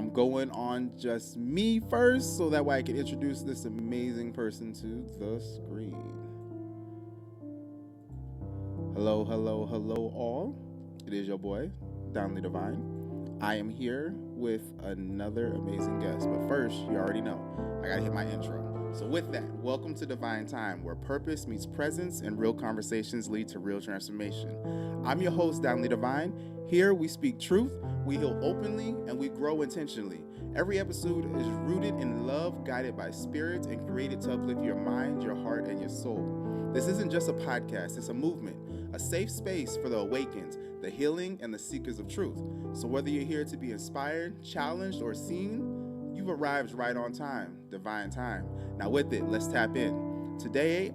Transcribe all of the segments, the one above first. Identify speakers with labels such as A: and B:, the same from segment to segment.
A: I'm going on just me first so that way I can introduce this amazing person to the screen. Hello, hello, hello, all. It is your boy, Danli Divine. I am here with another amazing guest. But first, you already know, I gotta hit my intro. So, with that, welcome to Divinetime, where purpose meets presence and real conversations lead to real transformation. I'm your host, Danli Divine. Here we speak truth, we heal openly, and we grow intentionally. Every episode is rooted in love, guided by spirit, and created to uplift your mind, your heart, and your soul. This isn't just a podcast, it's a movement, a safe space for the awakened, the healing, and the seekers of truth. So whether you're here to be inspired, challenged, or seen, you've arrived right on time, divine time. Now with it, let's tap in. Today,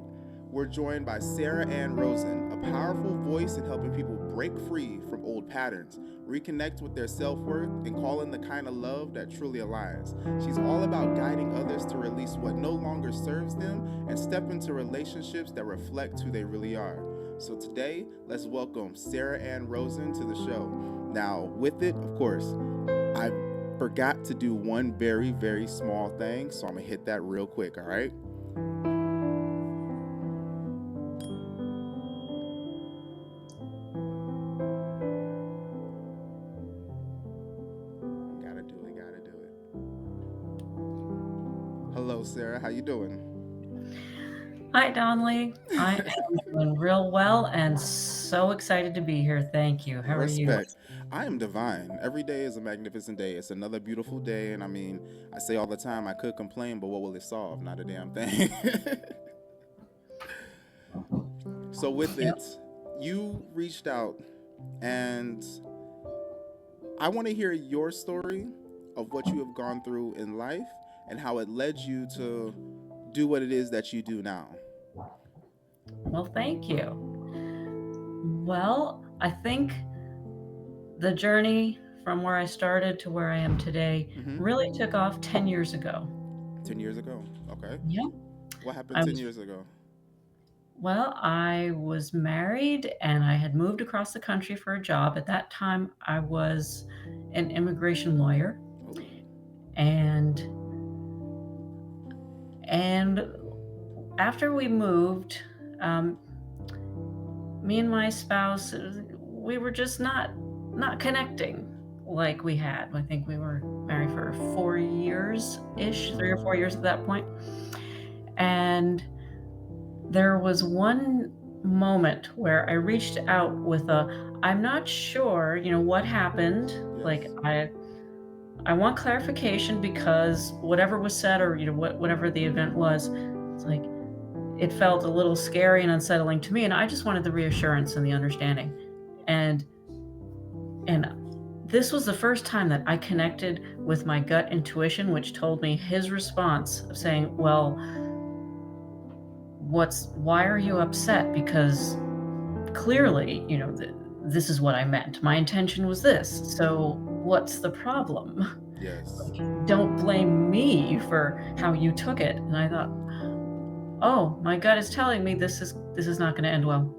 A: we're joined by Sara Ann Rosen, a powerful voice in helping people break free from old patterns, reconnect with their self-worth, and call in the kind of love that truly aligns. She's all about guiding others to release what no longer serves them and step into relationships that reflect who they really are. So today, let's welcome Sara Ann Rosen to the show. Now, with it, of course, I forgot to do one very, very small thing, so I'm gonna hit that real quick, all right? Gotta do it. Hello, Sara. How you doing?
B: Hi, Donley. I am doing real well and so excited to be here. Thank you. How are you?
A: Respect. I am divine. Every day is a magnificent day. It's another beautiful day, and I mean, I say all the time, I could complain, but what will it solve? Not a damn thing. So with
B: Yep.
A: it, you reached out, and I want to hear your story of what you have gone through in life and how it led you to do what it is that you do now.
B: Well, thank you. Well, I think the journey from where I started to where I am today
A: Mm-hmm.
B: really took off 10 years ago.
A: 10 years ago. Okay.
B: Yep.
A: What happened
B: I
A: 10
B: was,
A: years ago?
B: well, I was married and I had moved across the country for a job. At that time, I was an immigration lawyer.
A: Oh,
B: And and after we moved, um, me and my spouse, we were just not connecting like we had. I think we were married for 4 years ish, 3 or 4 years at that point. And there was one moment where I reached out with I'm not sure, what happened. Like
A: yes.
B: I want clarification because whatever was said or whatever the event was, it's like it felt a little scary and unsettling to me, and I just wanted the reassurance and the understanding. And and this was the first time that I connected with my gut intuition, which told me his response of saying, "Well, why are you upset? Because clearly, this is what I meant. My intention was this. So what's the problem?
A: Yes.
B: Like, don't blame me for how you took it." And I thought, oh, my gut is telling me this is not going to end well.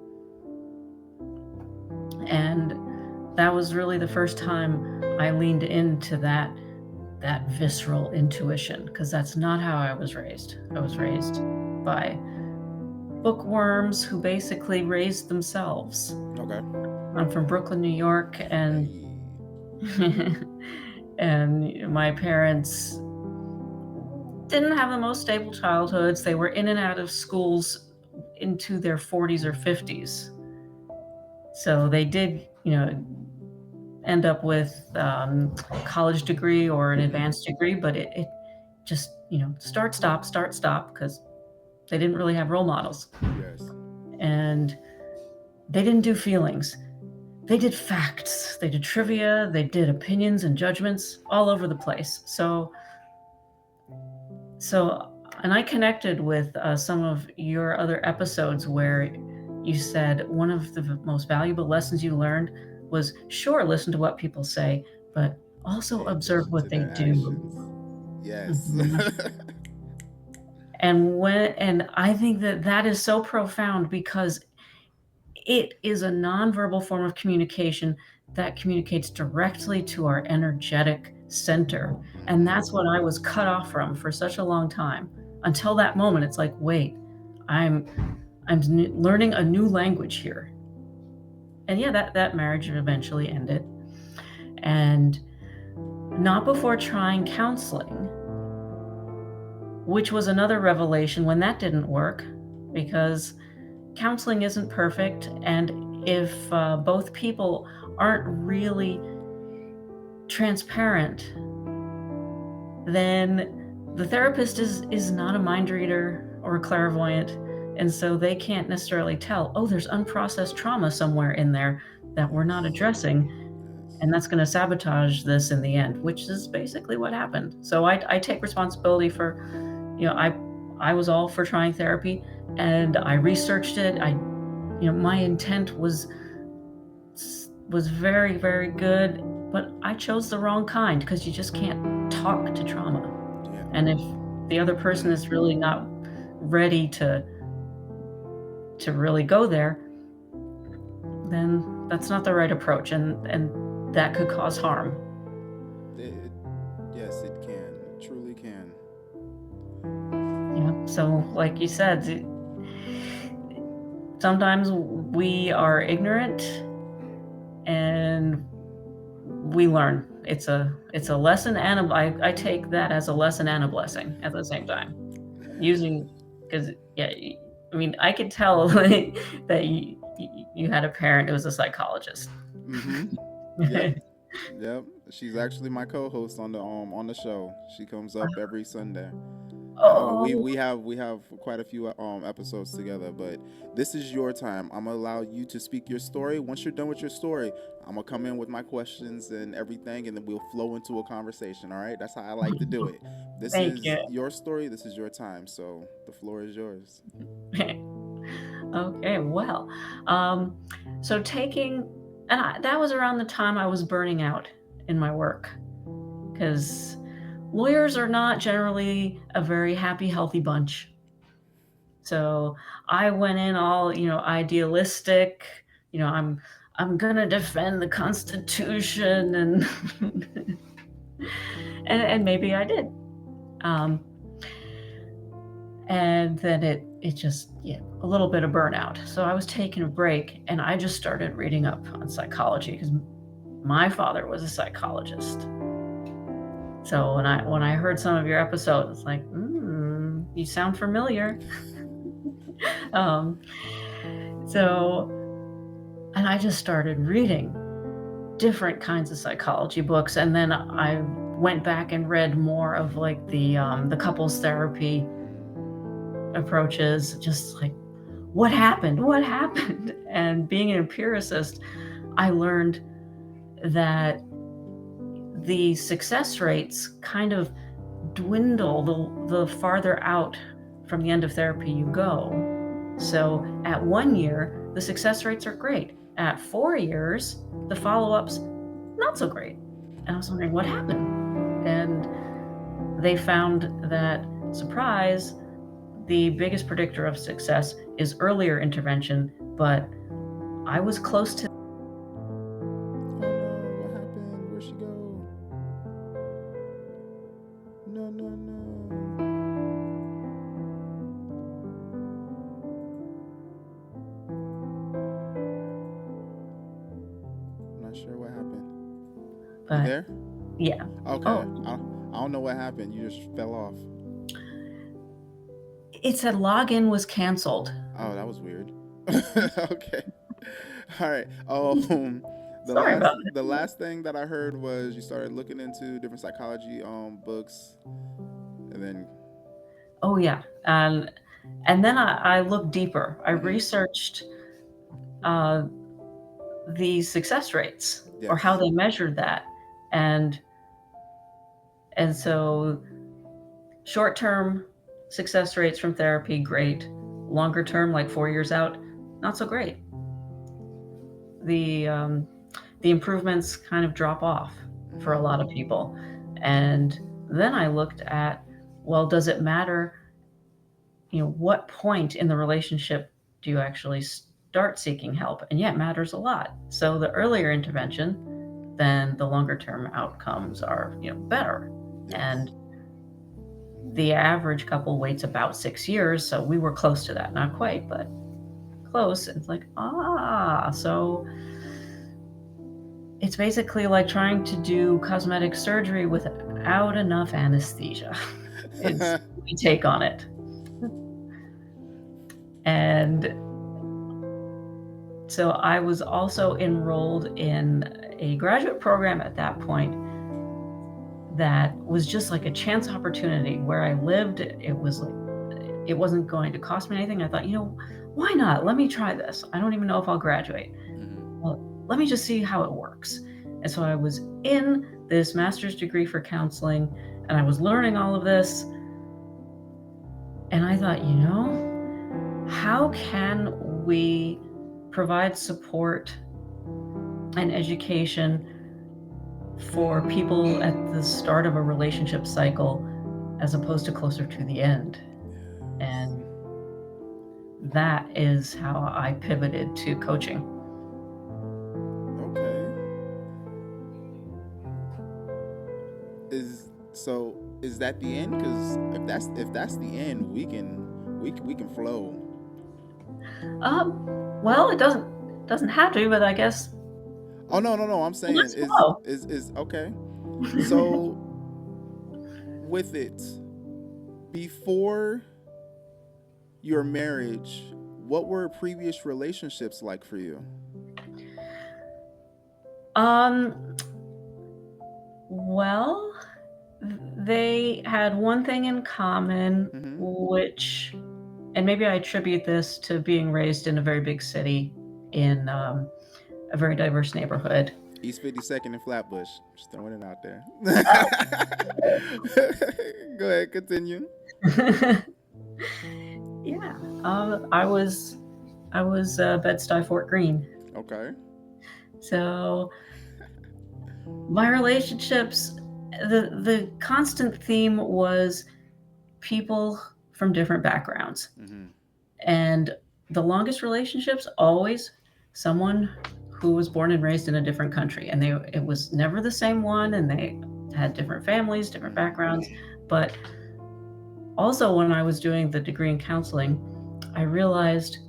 B: And that was really the first time I leaned into that visceral intuition, because that's not how I was raised. I was raised by bookworms who basically raised themselves.
A: Okay.
B: I'm from Brooklyn, New York, and
A: Hey.
B: and my parents didn't have the most stable childhoods. They were in and out of schools into their 40s or 50s. So they did, end up with college degree or an
A: Mm-hmm.
B: advanced degree, but it just, start, stop, because they didn't really have role models.
A: Yes.
B: And they didn't do feelings. They did facts. They did trivia. They did opinions and judgments all over the place. And I connected with some of your other episodes where you said one of the most valuable lessons you learned was, sure, listen to what people say, but also
A: Pay
B: observe
A: attention to
B: what they
A: their
B: do.
A: actions. Yes.
B: Mhm. And I think that is so profound, because it is a nonverbal form of communication that communicates directly to our energetic center. And
A: Mm-hmm.
B: that's what I was cut off from for such a long time. Until that moment, it's like, wait, I'm learning a new language here. And yeah, that marriage eventually ended. And not before trying counseling, which was another revelation when that didn't work, because counseling isn't perfect. And if both people aren't really transparent, then the therapist is not a mind reader or a clairvoyant. And so they can't necessarily tell, oh, there's unprocessed trauma somewhere in there that we're not
A: Yes.
B: addressing.
A: Yes.
B: And that's going to sabotage this in the end, which is basically what happened. So I take responsibility for, I was all for trying therapy, and I researched it. My intent was very, very good, but I chose the wrong kind, because you just can't talk to trauma.
A: Yeah.
B: And if the other person is really not ready to really go there, then that's not the right approach, and that could cause harm.
A: It, yes, it can. It truly can.
B: Yeah. So, like you said, sometimes we are ignorant and we learn. It's a lesson, and I take that as a lesson and a blessing at the same time. Using, because yeah, I mean, I could tell that you had a parent who was a psychologist.
A: Mm-hmm. Yep. Yep. She's actually my co-host on the show. She comes up every Sunday. We
B: Oh,
A: we have quite a few episodes together, but this is your time. I'm gonna allow you to speak your story. Once you're done with your story, I'm gonna come in with my questions and everything, and then we'll flow into a conversation. All right, that's how I like to do it. This
B: thank
A: is
B: you.
A: your story. This is your time. So the floor is yours.
B: Okay, well, um, so that was around the time I was burning out in my work, because lawyers are not generally a very happy, healthy bunch. So I went in all, idealistic. I'm gonna defend the Constitution, and and maybe I did. Um, and then it just, yeah, a little bit of burnout. So I was taking a break, and I just started reading up on psychology, because my father was a psychologist. So when I heard some of your episodes, it's like, you sound familiar. um, so and I just started reading different kinds of psychology books, and then I went back and read more of like the couples therapy approaches, just like, what happened. And being an empiricist, I learned that the success rates kind of dwindle the farther out from the end of therapy you go. So at 1 year, the success rates are great. At 4 years, the follow-ups not so great. And I was wondering what happened. And they found that, surprise, the biggest predictor of success is earlier intervention, but I was close to.
A: Oh no! What happened? Where'd she go? No, no, no. I'm not sure what happened. You
B: But
A: there?
B: yeah.
A: Okay.
B: Oh,
A: I don't know what happened. You just fell off.
B: it said login was canceled.
A: Oh, that was weird. Okay. All right.
B: Sorry about it.
A: The last thing that I heard was you started looking into different psychology books, and then
B: Oh yeah. And then I looked deeper. I
A: hmm
B: researched uh, the success rates, or how
A: yes.
B: they measured that. And so short term success rates from therapy, great. Longer term, like 4 years out, not so great. The improvements kind of drop off for a
A: Hmm.
B: lot of people. And then I looked at, well, does it matter, what point in the relationship do you actually start seeking help? And yeah, it matters a lot. So the earlier intervention, then the longer term outcomes are, better.
A: Yes.
B: And the average couple waits about 6 years, so we were close to that. Not quite, but close. It's like, so it's basically like trying to do cosmetic surgery without enough anesthesia. Is my take on it. And so I was also enrolled in a graduate program at that point that was just like a chance opportunity. Where I lived, it wasn't going to cost me anything. I thought, why not? Let me try this. I don't even know if I'll graduate. Well, let me just see how it works. And so I was in this master's degree for counseling, and I was learning all of this. And I thought, how can we provide support and education for people at the start of a relationship cycle as opposed to closer to the end? And that is how I pivoted to coaching.
A: Okay. Is that the end? Because if that's the end, we can flow.
B: Well, it doesn't have to, but I guess
A: Oh no, I'm saying
B: let's flow.
A: is okay. So with it, before your marriage, what were previous relationships like for you?
B: Well, they had one thing in common,
A: Mm-hmm.
B: which, and maybe I attribute this to being raised in a very big city in a very diverse neighborhood.
A: East 52nd and Flatbush. Just throwing it out there. Go ahead, continue.
B: Yeah, I was Bed-Stuy, Fort Greene.
A: Okay.
B: So my relationships, the constant theme was people from different backgrounds.
A: Mm-hmm.
B: And the longest relationships, always someone who was born and raised in a different country. And it was never the same one, and they had different families, different backgrounds. But also, when I was doing the degree in counseling, I realized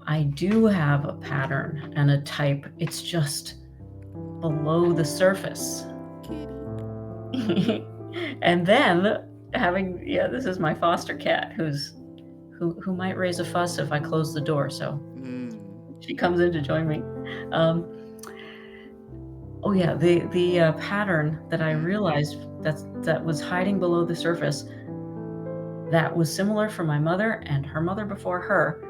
B: I do have a pattern and a type. It's just below the surface. And then this is my foster cat who might raise a fuss if I close the door. So she comes in to join me. The pattern that I realized that was hiding below the surface, that was similar for my mother and her mother before her,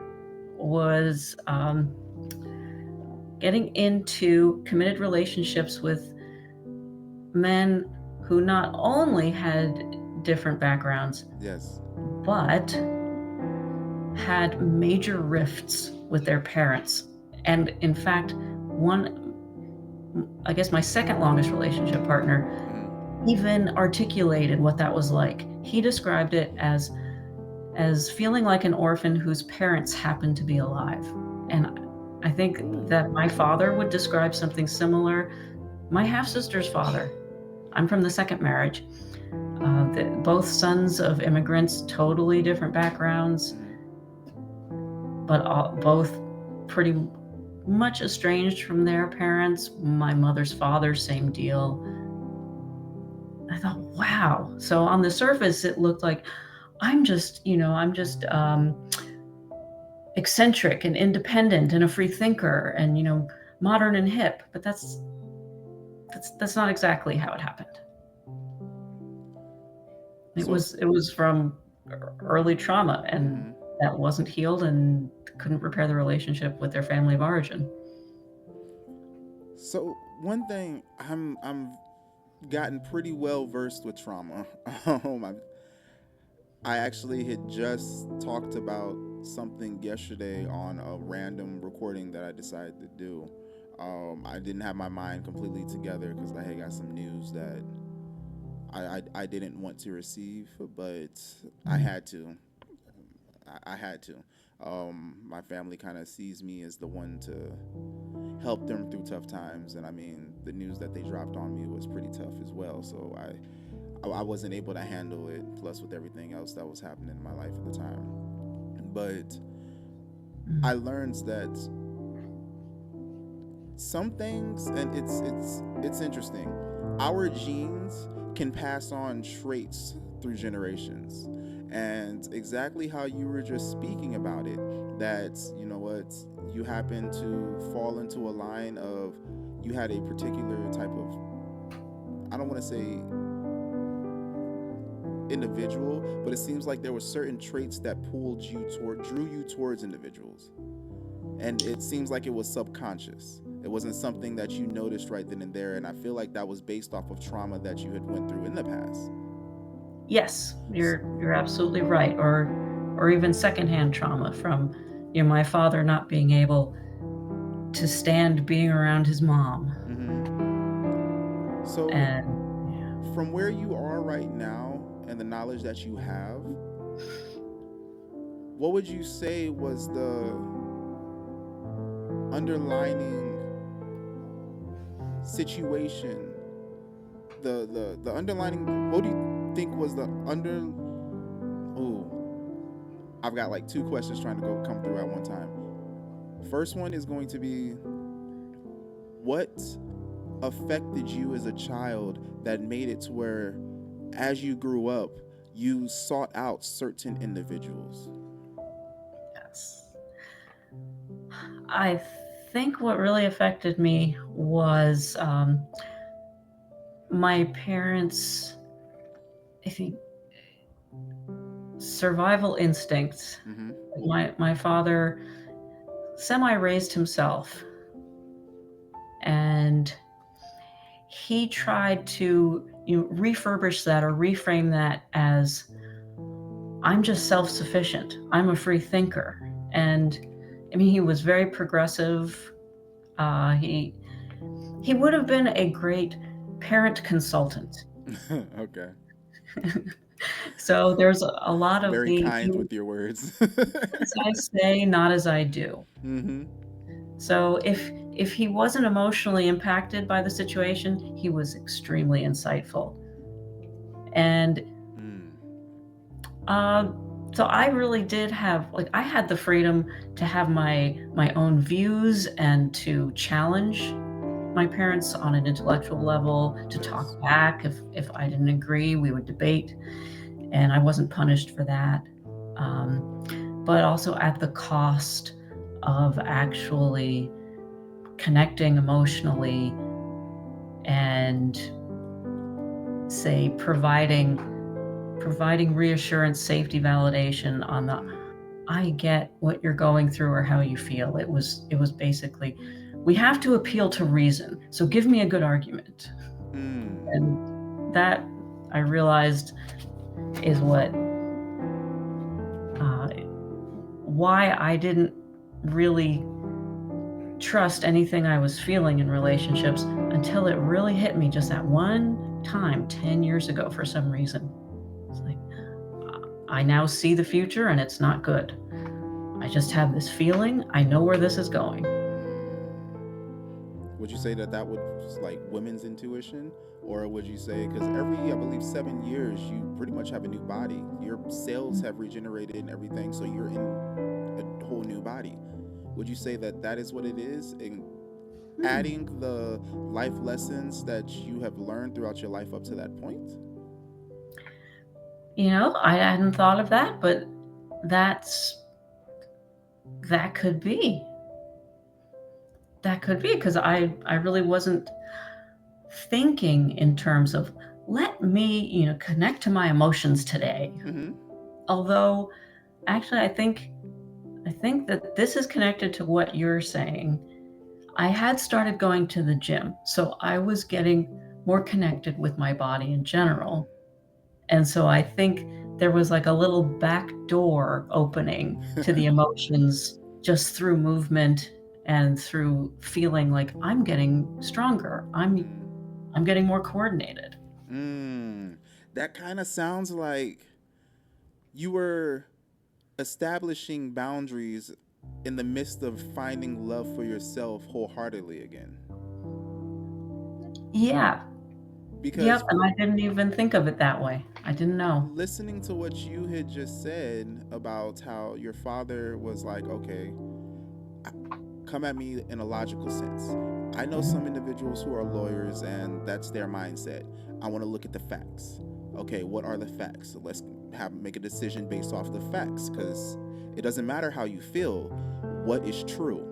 B: was getting into committed relationships with men who not only had different backgrounds,
A: Yes,
B: but had major rifts with their parents. And in fact, I guess my second longest relationship partner even articulated what that was like. He described it as feeling like an orphan whose parents happened to be alive. And I think that my father would describe something similar. My half-sister's father, I'm from the second marriage, both sons of immigrants, totally different backgrounds, but both pretty much estranged from their parents. My mother's father, same deal. I thought, wow. So on the surface, it looked like I'm just eccentric and independent and a free thinker and modern and hip. But that's not exactly how it happened. It was from early trauma, and that wasn't healed and couldn't repair the relationship with their family of origin.
A: So one thing, I'm gotten pretty well versed with trauma. I actually had just talked about something yesterday on a random recording that I decided to do. I didn't have my mind completely together because I had got some news that I didn't want to receive, but I had to. I had to. My family kind of sees me as the one to help them through tough times, and I mean, the news that they dropped on me was pretty tough as well. So I wasn't able to handle it. Plus, with everything else that was happening in my life at the time, but I learned that some things, and it's interesting. Our genes can pass on traits through generations, and exactly how you were just speaking about it, that you know what, you happen to fall into a line of, you had a particular type of, I don't want to say individual, but it seems like there were certain traits that drew you towards individuals, and it seems like it was subconscious. It wasn't something that you noticed right then and there, and I feel like that was based off of trauma that you had went through in the past.
B: Yes, you're absolutely right. Or even secondhand trauma from, my father not being able to stand being around his mom.
A: So,
B: And
A: from where you are right now and the knowledge that you have, what would you say was the underlining situation, the underlining, what do you think was the under, oh, I've got like two questions trying to come through at one time. First one is going to be, what affected you as a child that made it to where, as you grew up, you sought out certain individuals?
B: yes, I think what really affected me was my parents, I think, survival instincts. My father semi raised himself, and he tried to refurbish that or reframe that as, I'm just self-sufficient, I'm a free thinker. And I mean, he was very progressive. He would have been a great parent consultant.
A: Okay.
B: So there's a lot of
A: Very
B: the
A: kind with your words.
B: as I say, not as I do. So if he wasn't emotionally impacted by the situation, he was extremely insightful. And so I really did have, like, I had the freedom to have my own views and to challenge my parents on an intellectual level, to talk back. If I didn't agree, we would debate, and I wasn't punished for that. But also at the cost of actually connecting emotionally and, say, providing reassurance, safety, validation on the, I get what you're going through or how you feel. It was basically, we have to appeal to reason, so give me a good argument. And that, I realized, is what why I didn't really trust anything I was feeling in relationships until it really hit me just that one time 10 years ago for some reason. It's like, I now see the future and it's not good. I just have this feeling. I know where this is going.
A: Would you say that was like women's intuition? Or would you say, because every, I believe, 7 years, you pretty much have a new body. Your cells have regenerated and everything, so you're in a whole new body. Would you say that is what it is? In adding the life lessons that you have learned throughout your life up to that point?
B: I hadn't thought of that, but that could be. That could be, because I really wasn't thinking in terms of, let me, connect to my emotions today. Although, actually, I think that this is connected to what you're saying. I had started going to the gym, so I was getting more connected with my body in general. And so I think there was like a little back door opening to the emotions just through movement and through feeling like I'm getting stronger. I'm getting more coordinated.
A: That kind of sounds like you were establishing boundaries in the midst of finding love for yourself wholeheartedly again.
B: Yeah.
A: Because
B: Yep. And I didn't even think of it that way. I didn't know.
A: listening to what you had just said about how your father was like, okay, come at me in a logical sense. I know some individuals who are lawyers and that's their mindset. I want to look at the facts. Okay, what are the facts? So let's make a decision based off the facts, because it doesn't matter how you feel, what is true.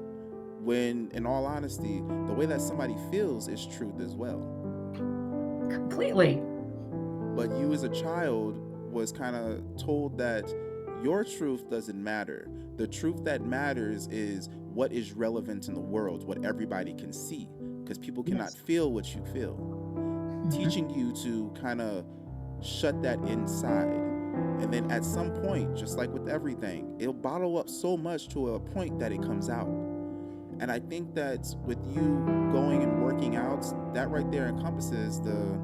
A: When in all honesty, the way that somebody feels is truth as well.
B: Completely.
A: But you as a child was kind of told that your truth doesn't matter. The truth that matters is what is relevant in the world, what everybody can see, because people cannot
B: Yes.
A: feel what you feel. Teaching you to kind of shut that inside. And then at some point, just like with everything, it'll bottle up so much to a point that it comes out. And I think that with you going and working out, that right there encompasses the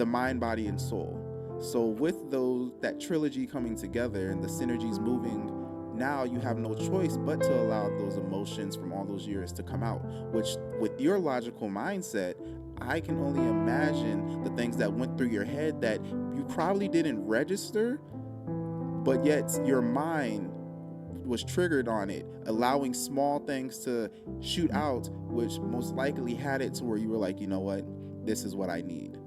A: mind, body, and soul. So with those that trilogy coming together and the synergies moving, now you have no choice but to allow those emotions from all those years to come out. Which, with your logical mindset, I can only imagine the things that went through your head that you probably didn't register, but yet your mind was triggered on it, allowing small things to shoot out, which most likely had it to where you were like, you know what, this is what I need.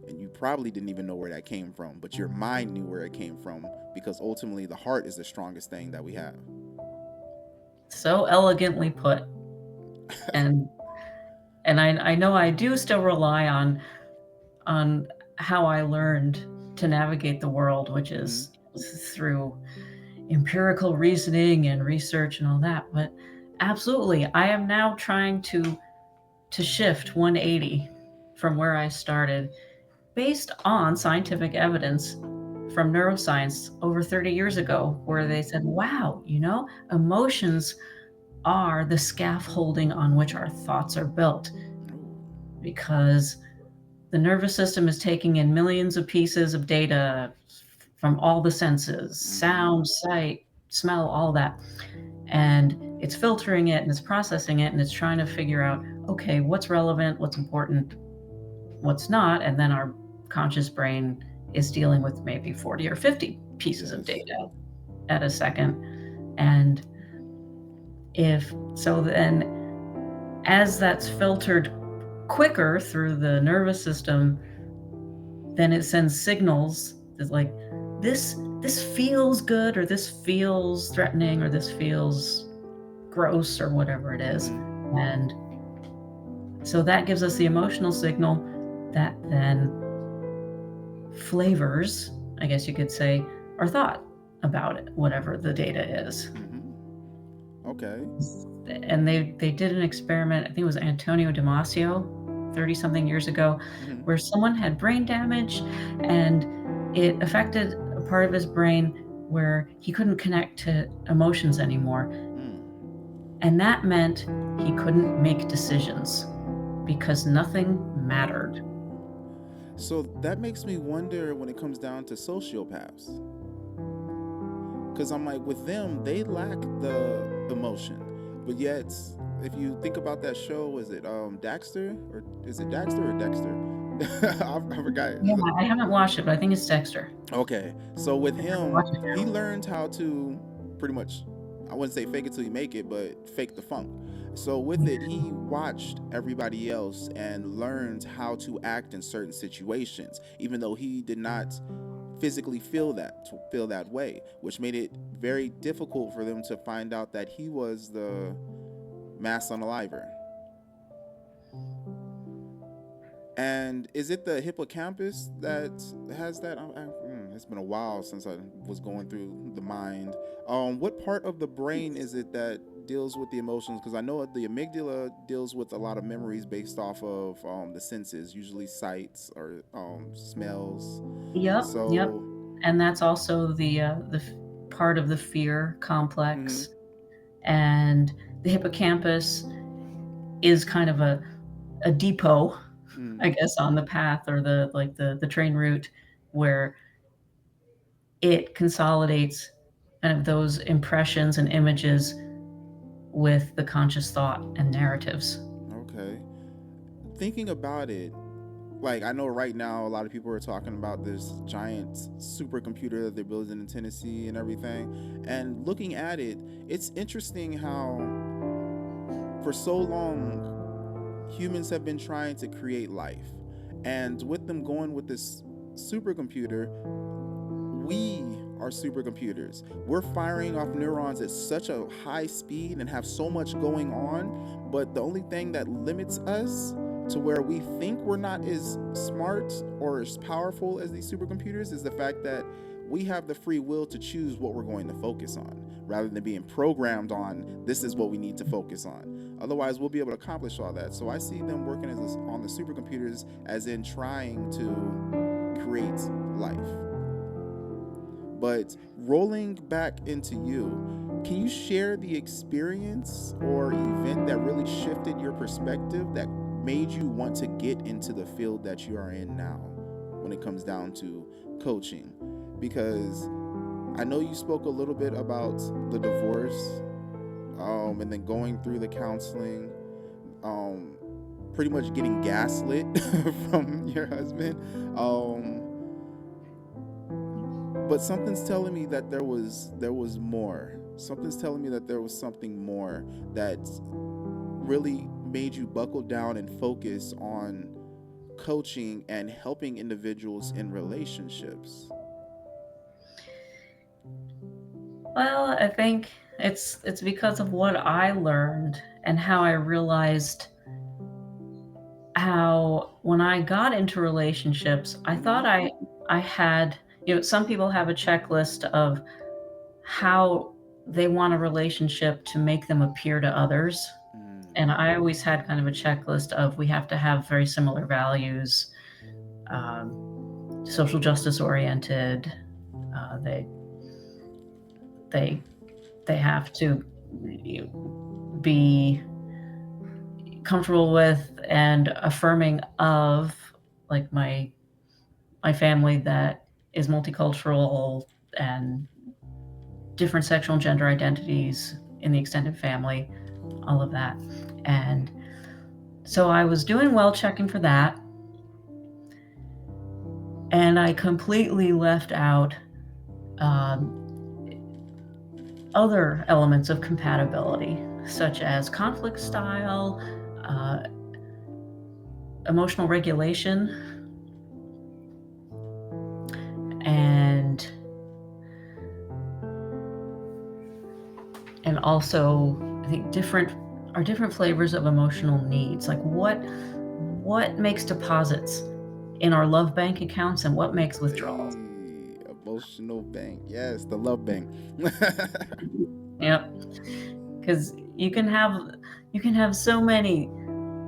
A: And you probably didn't even know where that came from, but your mind knew where it came from, because ultimately the heart is the strongest thing that we have.
B: So elegantly put. And I know I do still rely on how I learned to navigate the world, which
A: Mm-hmm.
B: is through empirical reasoning and research and all that. But absolutely, I am now trying to shift 180 from where I started based on scientific evidence from neuroscience over 30 years ago, where
A: Mm-hmm.
B: they said, wow, emotions are the scaffolding on which our thoughts are built,
A: Ooh.
B: because the nervous system is taking in millions of pieces of data from all the senses,
A: Mm-hmm.
B: sound, sight, smell, all that. And it's filtering it and it's processing it and it's trying to figure out, okay, what's relevant, what's important, what's not. And then our conscious brain is dealing with maybe 40 or 50 pieces of
A: Yes.
B: data at a second. And if so, then as that's filtered quicker through the nervous system, then it sends signals that, like, this feels good, or this feels threatening, or this feels gross, or whatever it is.
A: Mm-hmm.
B: And so that gives us the emotional signal that then flavors, I guess you could say, our thought about it, whatever the data is.
A: Mm-hmm. Okay.
B: And they did an experiment, I think it was Antonio Damasio, 30 something years ago,
A: Mm-hmm.
B: where someone had brain damage and it affected a part of his brain where he couldn't connect to emotions anymore.
A: Mm.
B: And that meant he couldn't make decisions because nothing mattered.
A: So that makes me wonder when it comes down to sociopaths. Because I'm like, with them, they lack the emotion. But yet, if you think about that show, is it Daxter? Or is it Daxter or Dexter? I forgot.
B: Yeah, I haven't watched it, but I think it's Dexter.
A: Okay. So with him,
B: Watch it
A: he
B: now.
A: learned how to pretty much, I wouldn't say fake it till you make it, but fake the funk. So with it, he watched everybody else and learned how to act in certain situations, even though he did not physically feel that way, which made it very difficult for them to find out that he was the mass unaliver. And is it the hippocampus that has that? It's been a while since I was going through the mind. What part of the brain is it that deals with the emotions? Because I know the amygdala deals with a lot of memories based off of the senses, usually sights or smells.
B: Yep, yep.
A: So,
B: And that's also the part of the fear
A: mm-hmm,
B: complex. And the hippocampus is kind of a depot,
A: mm,
B: I guess, on the path, or the train route, where it consolidates kind of those impressions and images with the conscious thought and narratives.
A: okay. thinking about it, like I know right now a lot of people are talking about this giant supercomputer that they're building in Tennessee and everything. And looking at it, it's interesting how for so long humans have been trying to create life. And with them going with this supercomputer, we are supercomputers. We're firing off neurons at such a high speed and have so much going on, but the only thing that limits us to where we think we're not as smart or as powerful as these supercomputers is the fact that we have the free will to choose what we're going to focus on rather than being programmed on this is what we need to focus on. Otherwise, we'll be able to accomplish all that. So I see them working on the supercomputers as in trying to create life. But rolling back into you, can you share the experience or event that really shifted your perspective that made you want to get into the field that you are in now when it comes down to coaching? Because I know you spoke a little bit about the divorce, and then going through the counseling, pretty much getting gaslit from your husband. But something's telling me that there was more. Something's telling me that there was something more that really made you buckle down and focus on coaching and helping individuals in relationships.
B: Well, I think it's because of what I learned and how I realized how when I got into relationships, I thought I had, some people have a checklist of how they want a relationship to make them appear to others. And I always had kind of a checklist of we have to have very similar values, social justice oriented. They they have to be comfortable with and affirming of, like, my family that is multicultural and different sexual and gender identities in the extended family, all of that. And so I was doing well checking for that. And I completely left out other elements of compatibility, such as conflict style, emotional regulation, and also I think different flavors of emotional needs, like what makes deposits in our love bank accounts and what makes withdrawals.
A: Hey, emotional bank. Yes, the love bank.
B: Yep. Because you can have so many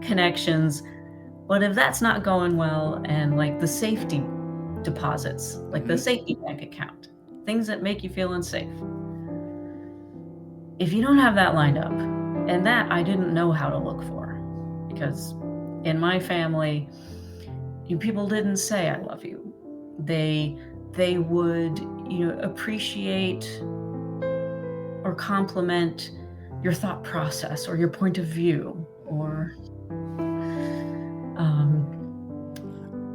B: connections, but if that's not going well, and like the safety deposits, like the safety bank account, things that make you feel unsafe, if you don't have that lined up, and that I didn't know how to look for, because in my family, people didn't say I love you. They would, appreciate or compliment your thought process or your point of view, or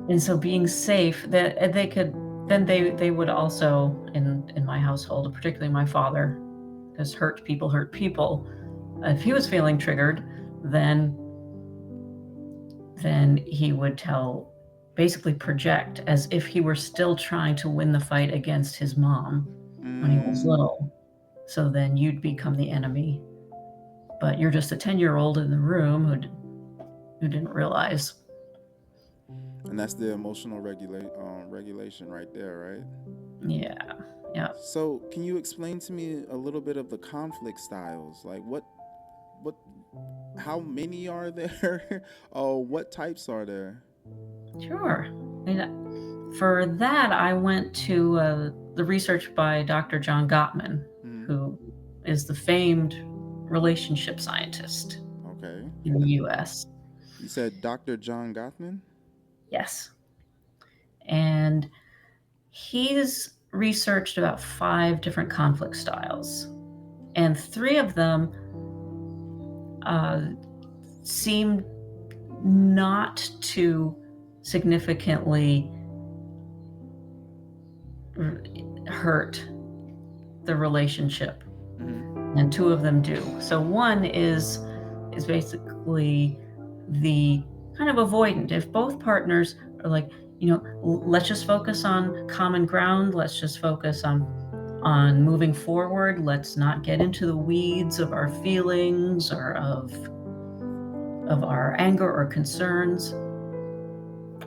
B: and so being safe, that they could then they would also, in my household, particularly my father, because hurt people, if he was feeling triggered, then he would basically project as if he were still trying to win the fight against his mom when he was little. So then you'd become the enemy, but you're just a 10-year-old in the room who didn't realize.
A: And that's the emotional regulation right there, right?
B: Yeah.
A: So, can you explain to me a little bit of the conflict styles? Like, how many are there? What types are there?
B: Sure. For that, I went to the research by Dr. John Gottman, who is the famed relationship scientist in the U.S.
A: You said Dr. John Gottman?
B: Yes. And he's researched about 5 different conflict styles, and 3 of them seem not to significantly hurt the relationship.
A: Mm-hmm.
B: And two of them do. So one is basically the kind of avoidant. If both partners are like, let's just focus on common ground, let's just focus on moving forward, let's not get into the weeds of our feelings or of our anger or concerns.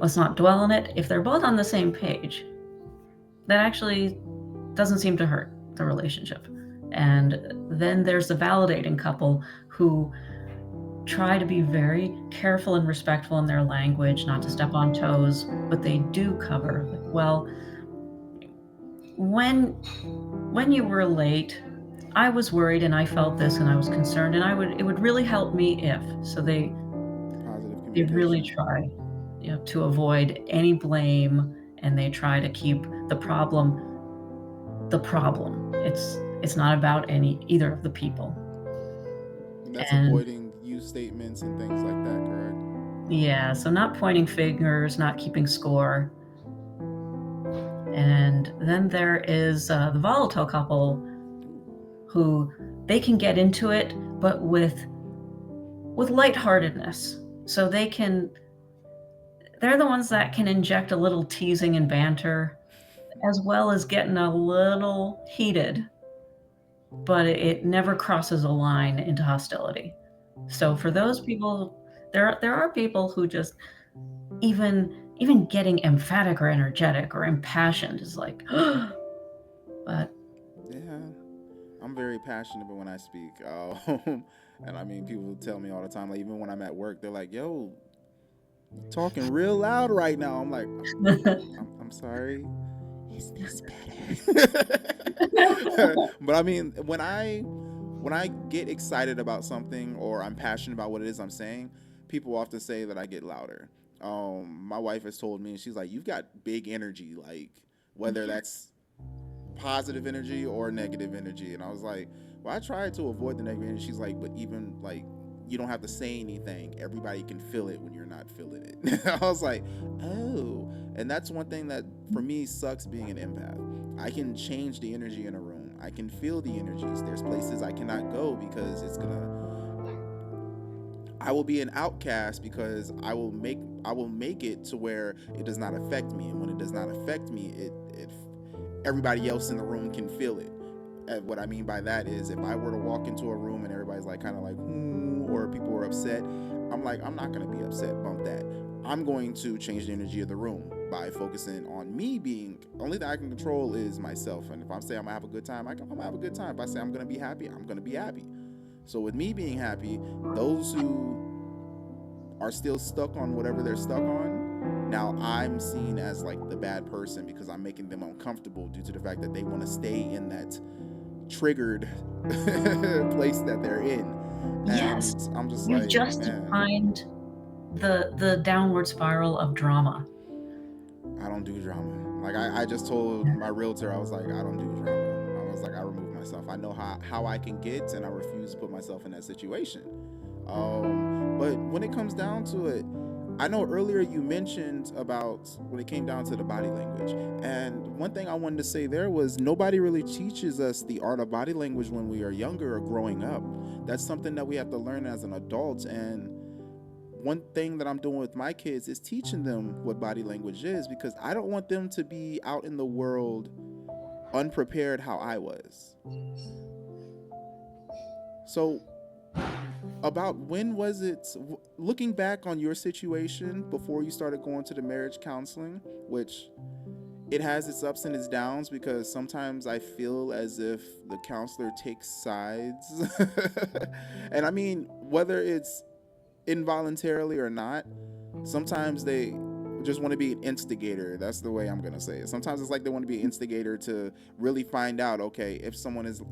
B: Let's not dwell on it. If they're both on the same page, that actually doesn't seem to hurt the relationship. And then there's the validating couple who try to be very careful and respectful in their language, not to step on toes, but they do cover, like, well, when you were late, I was worried and I felt this and I was concerned, and it would really help me if. So they
A: Positive
B: really
A: communication.
B: try, to avoid any blame, and they try to keep the problem the problem. It's not about either of the people.
A: And that's
B: And
A: avoiding you statements and things like that, correct?
B: yeah, so not pointing fingers, not keeping score. And then there is the volatile couple who they can get into it, but with lightheartedness. So they're the ones that can inject a little teasing and banter, as well as getting a little heated, but it never crosses a line into hostility. So for those people, there are people who just even getting emphatic or energetic or impassioned is like, but
A: Yeah, I'm very passionate when I speak. And I mean, people tell me all the time, like even when I'm at work, they're like, "Yo, you talking real loud right now." I'm like, I'm sorry. Is this better? But I mean, when I get excited about something or I'm passionate about what it is I'm saying, people often say that I get louder. My wife has told me, she's like, "You've got big energy, like whether that's positive energy or negative energy." And I was like, well, I tried to avoid the negative energy. She's like, but even like you don't have to say anything. Everybody can feel it when you're not feeling it. I was like, oh. And that's one thing that for me sucks being an empath. I can change the energy in a room. I can feel the energies. There's places I cannot go because I will be an outcast because I will make it to where it does not affect me. And when it does not affect me, it everybody else in the room can feel it. And what I mean by that is if I were to walk into a room and everybody's like kind of like, or people are upset, I'm like, I'm not going to be upset, bump that. I'm going to change the energy of the room by focusing on me being, only thing I can control is myself. And if I'm saying I'm going to have a good time, I'm going to have a good time. If I say I'm going to be happy, I'm going to be happy. So with me being happy, those who are still stuck on whatever they're stuck on, now I'm seen as like the bad person because I'm making them uncomfortable due to the fact that they want to stay in that triggered place that they're in.
B: yes,
A: And I'm just
B: you've
A: like,
B: just
A: man,
B: defined the downward spiral of drama.
A: I don't do drama. Like I just told my realtor, I was like, I don't do drama. I was like, I remove myself. I know how I can get, and I refuse to put myself in that situation. But when it comes down to it, I know earlier you mentioned about when it came down to the body language. And one thing I wanted to say there was nobody really teaches us the art of body language when we are younger or growing up. That's something that we have to learn as an adult. And one thing that I'm doing with my kids is teaching them what body language is because I don't want them to be out in the world unprepared how I was. So, about when was it, looking back on your situation before you started going to the marriage counseling, which it has its ups and its downs because sometimes I feel as if the counselor takes sides. And I mean, whether it's involuntarily or not, sometimes they just want to be an instigator. That's the way I'm going to say it. Sometimes it's like they want to be an instigator to really find out, okay, if someone is,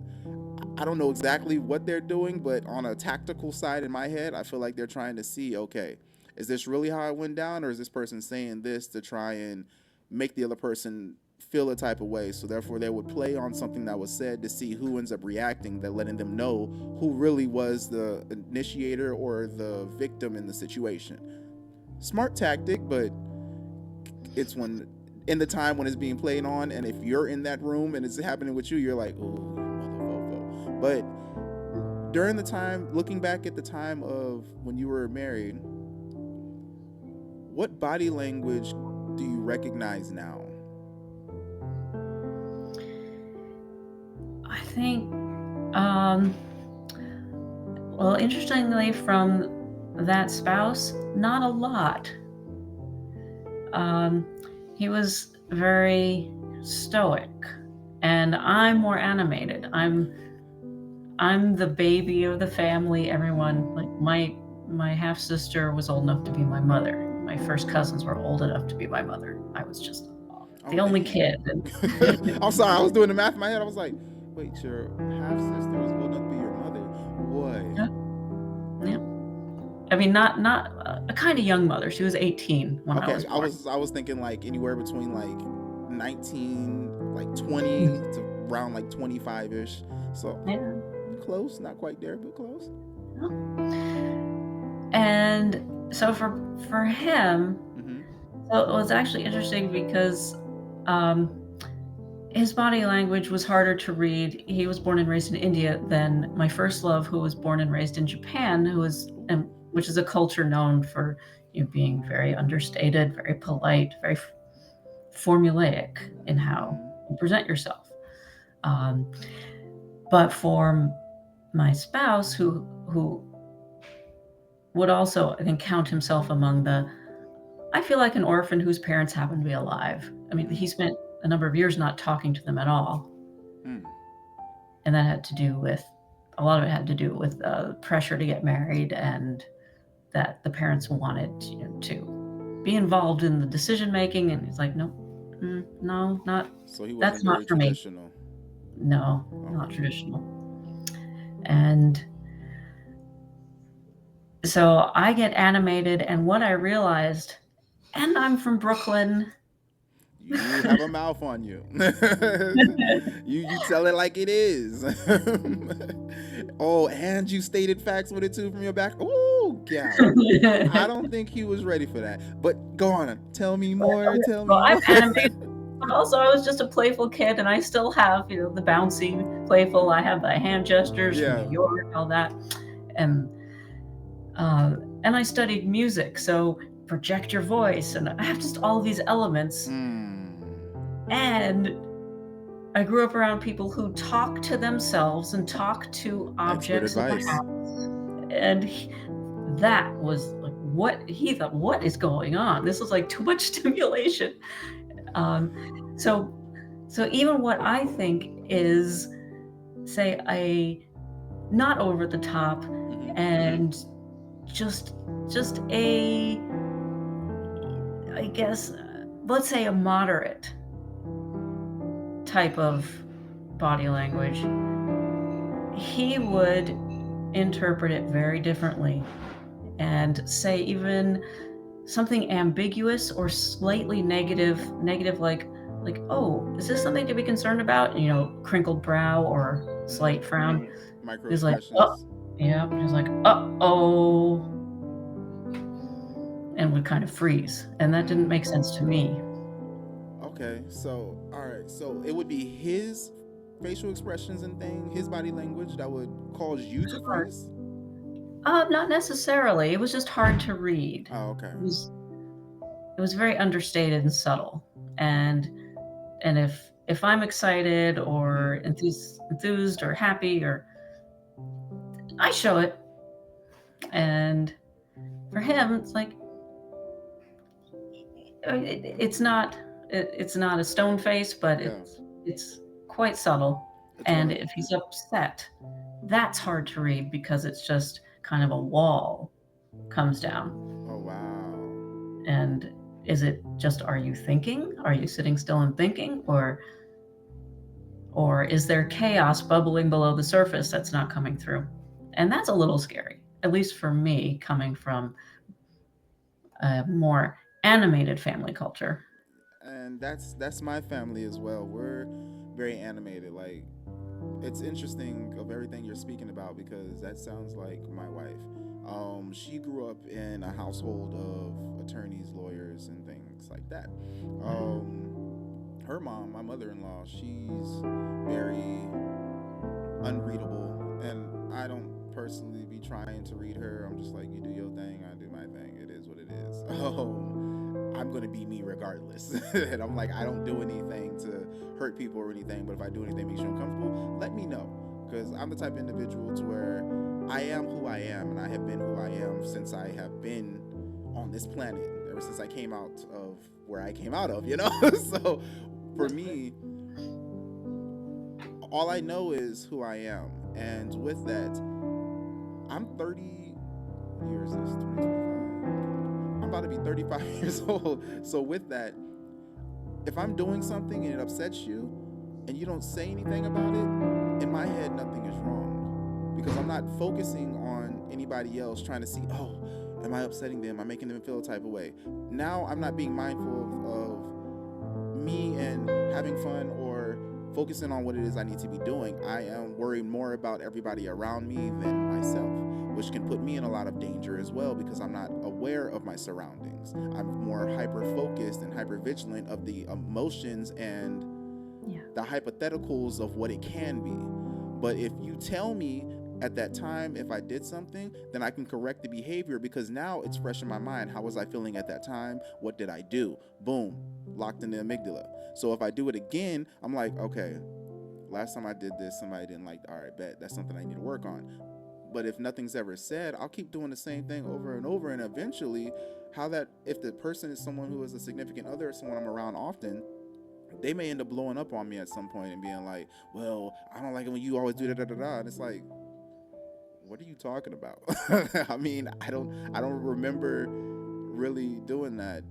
A: I don't know exactly what they're doing, but on a tactical side in my head, I feel like they're trying to see, okay, is this really how it went down, or is this person saying this to try and make the other person feel a type of way? So therefore, they would play on something that was said to see who ends up reacting, that letting them know who really was the initiator or the victim in the situation. Smart tactic, but it's when in the time when it's being played on, and if you're in that room and it's happening with you, you're like, oh, motherfucker. But during the time, looking back at the time of when you were married, what body language do you recognize now?
B: I think, um, well, interestingly, from that spouse, not a lot. Um, he was very stoic, and I'm more animated. I'm the baby of the family. Everyone, like my half sister was old enough to be my mother. My first cousins were old enough to be my mother. I was just
A: Oh
B: the only
A: damn.
B: kid. And
A: I'm sorry, I was doing the math in my head. I was like, wait, your half sister was old enough to be your mother?
B: yeah,
A: What?
B: yeah. I mean, not a kind of young mother. She was 18 when I
A: Okay,
B: was
A: I
B: born.
A: was I was thinking like anywhere between like 19, like 20 to around like 25 ish. So
B: Yeah.
A: close, not quite there, but close.
B: And so for him,
A: Mm-hmm.
B: so it was actually interesting because um, his body language was harder to read. He was born and raised in India than my first love, who was born and raised in Japan, which is a culture known for being very understated, very polite, very formulaic in how you present yourself. Um, but for my spouse, who would also, I think, count himself among I feel like an orphan whose parents happen to be alive. I mean, he spent a number of years not talking to them at all.
A: Mm.
B: And that had to do with, a lot of it had to do with pressure to get married, and that the parents wanted to be involved in the decision making. And he's like, no, no, not,
A: So he
B: that's
A: wasn't
B: not
A: very
B: for me.
A: traditional.
B: No, not
A: Okay.
B: traditional. And so I get animated, and what I realized, and I'm from Brooklyn.
A: You have a mouth on you. You tell it like it is. Oh, and you stated facts with it too from your back. Oh, gal. I don't think he was ready for that. But go on, tell me more. Tell
B: So
A: me
B: I'm
A: more.
B: animated, but also I was just a playful kid, and I still have, the bouncy, playful. I have the hand gestures from
A: Yeah.
B: New York, all that, and and I studied music, so project your voice, and I have just all these elements.
A: Mm.
B: And I grew up around people who talk to themselves and talk to
A: Expert
B: objects in the
A: advice.
B: house, and that was like what he thought. What is going on? This was like too much stimulation. Um, so so even what I think is, say, a not over the top,
A: Mm-hmm.
B: and just just a, I guess, let's say a moderate type of body language, he would interpret it very differently and say even something ambiguous or slightly negative, like, oh, is this something to be concerned about? Crinkled brow or slight
A: Mm-hmm.
B: frown.
A: Micro
B: He's like, oh,
A: expressions.
B: yeah. He's like, oh, and would kind of freeze, and that didn't make sense to me.
A: Okay, so all right, so it would be his facial expressions and thing, his body language that would cause you to
B: Hard.
A: freeze.
B: Not necessarily. It was just hard to read.
A: Oh, okay.
B: It was very understated and subtle, and if I'm excited or
A: Mm-hmm.
B: enthused or happy, or I show it. And for him, it's like, it's not a stone face, but
A: Yeah,
B: it's quite subtle.
A: it's
B: And
A: one.
B: if he's upset, that's hard to read because it's just kind of a wall comes down.
A: Oh wow.
B: And is it just, are you thinking? Are you sitting still and thinking? Or is there chaos bubbling below the surface that's not coming through? And that's a little scary, at least for me, coming from a more animated family culture.
A: And that's my family as well. We're very animated. Like it's interesting of everything you're speaking about because that sounds like my wife. She grew up in a household of attorneys, lawyers, and things like that. Her mom, my mother-in-law, she's very unreadable, and I don't personally be trying to read her. I'm just like, you do your thing, I do my thing. It is what it is. I'm gonna be me regardless, and I'm like, I don't do anything to hurt people or anything. But if I do anything that makes you uncomfortable, let me know, because I'm the type of individual to where I am who I am, and I have been who I am since I have been on this planet. Ever since I came out of where I came out of, you know. So for me, all I know is who I am. And with that, I'm 30. What year is this? 2025. I'm about to be 35 years old. So with that, if I'm doing something and it upsets you and you don't say anything about it, in my head, nothing is wrong. Because I'm not focusing on anybody else trying to see, oh, am I upsetting them? Am I making them feel a type of way? Now I'm not being mindful of me and having fun or focusing on what it is I need to be doing. I am worried more about everybody around me than myself, which can put me in a lot of danger as well because I'm not aware of my surroundings. I'm more hyper focused and hyper vigilant of the emotions and
B: Yeah.
A: the hypotheticals of what it can be. But if you tell me at that time if I did something, then I can correct the behavior because now it's fresh in my mind. How was I feeling at that time? What did I do? Boom, locked in the amygdala. So if I do it again, I'm like, okay, last time I did this, somebody didn't like, all right, bet that's something I need to work on. But if nothing's ever said, I'll keep doing the same thing over and over. And eventually, how that, if the person is someone who is a significant other, or someone I'm around often, they may end up blowing up on me at some point and being like, well, I don't like it when you always do da da da da. And it's like, what are you talking about? I mean, I don't remember really doing that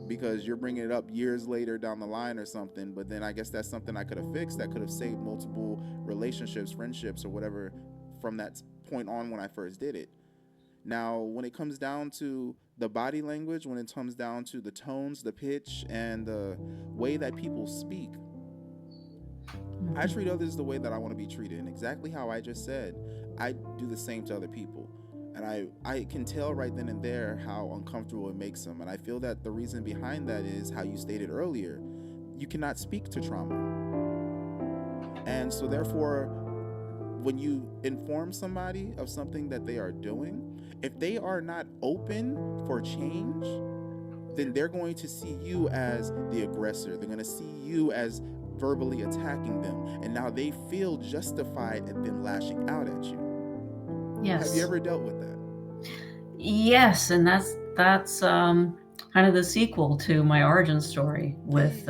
A: because you're bringing it up years later down the line or something. But then I guess that's something I could have fixed that could have saved multiple relationships, friendships, or whatever from that point on when I first did it. Now, when it comes down to the body language, when it comes down to the tones, the pitch, and the way that people speak, I treat others the way that I want to be treated. And exactly how I just said, I do the same to other people. And I can tell right then and there how uncomfortable it makes them. And I feel that the reason behind that is how you stated earlier. You cannot speak to trauma. And so, therefore, when you inform somebody of something that they are doing, if they are not open for change, then they're going to see you as the aggressor. They're going to see you as verbally attacking them. And now they feel justified at them lashing out at you. Have you
B: Yes.
A: ever dealt with that?
B: Yes, and that's kind of the sequel to my origin story with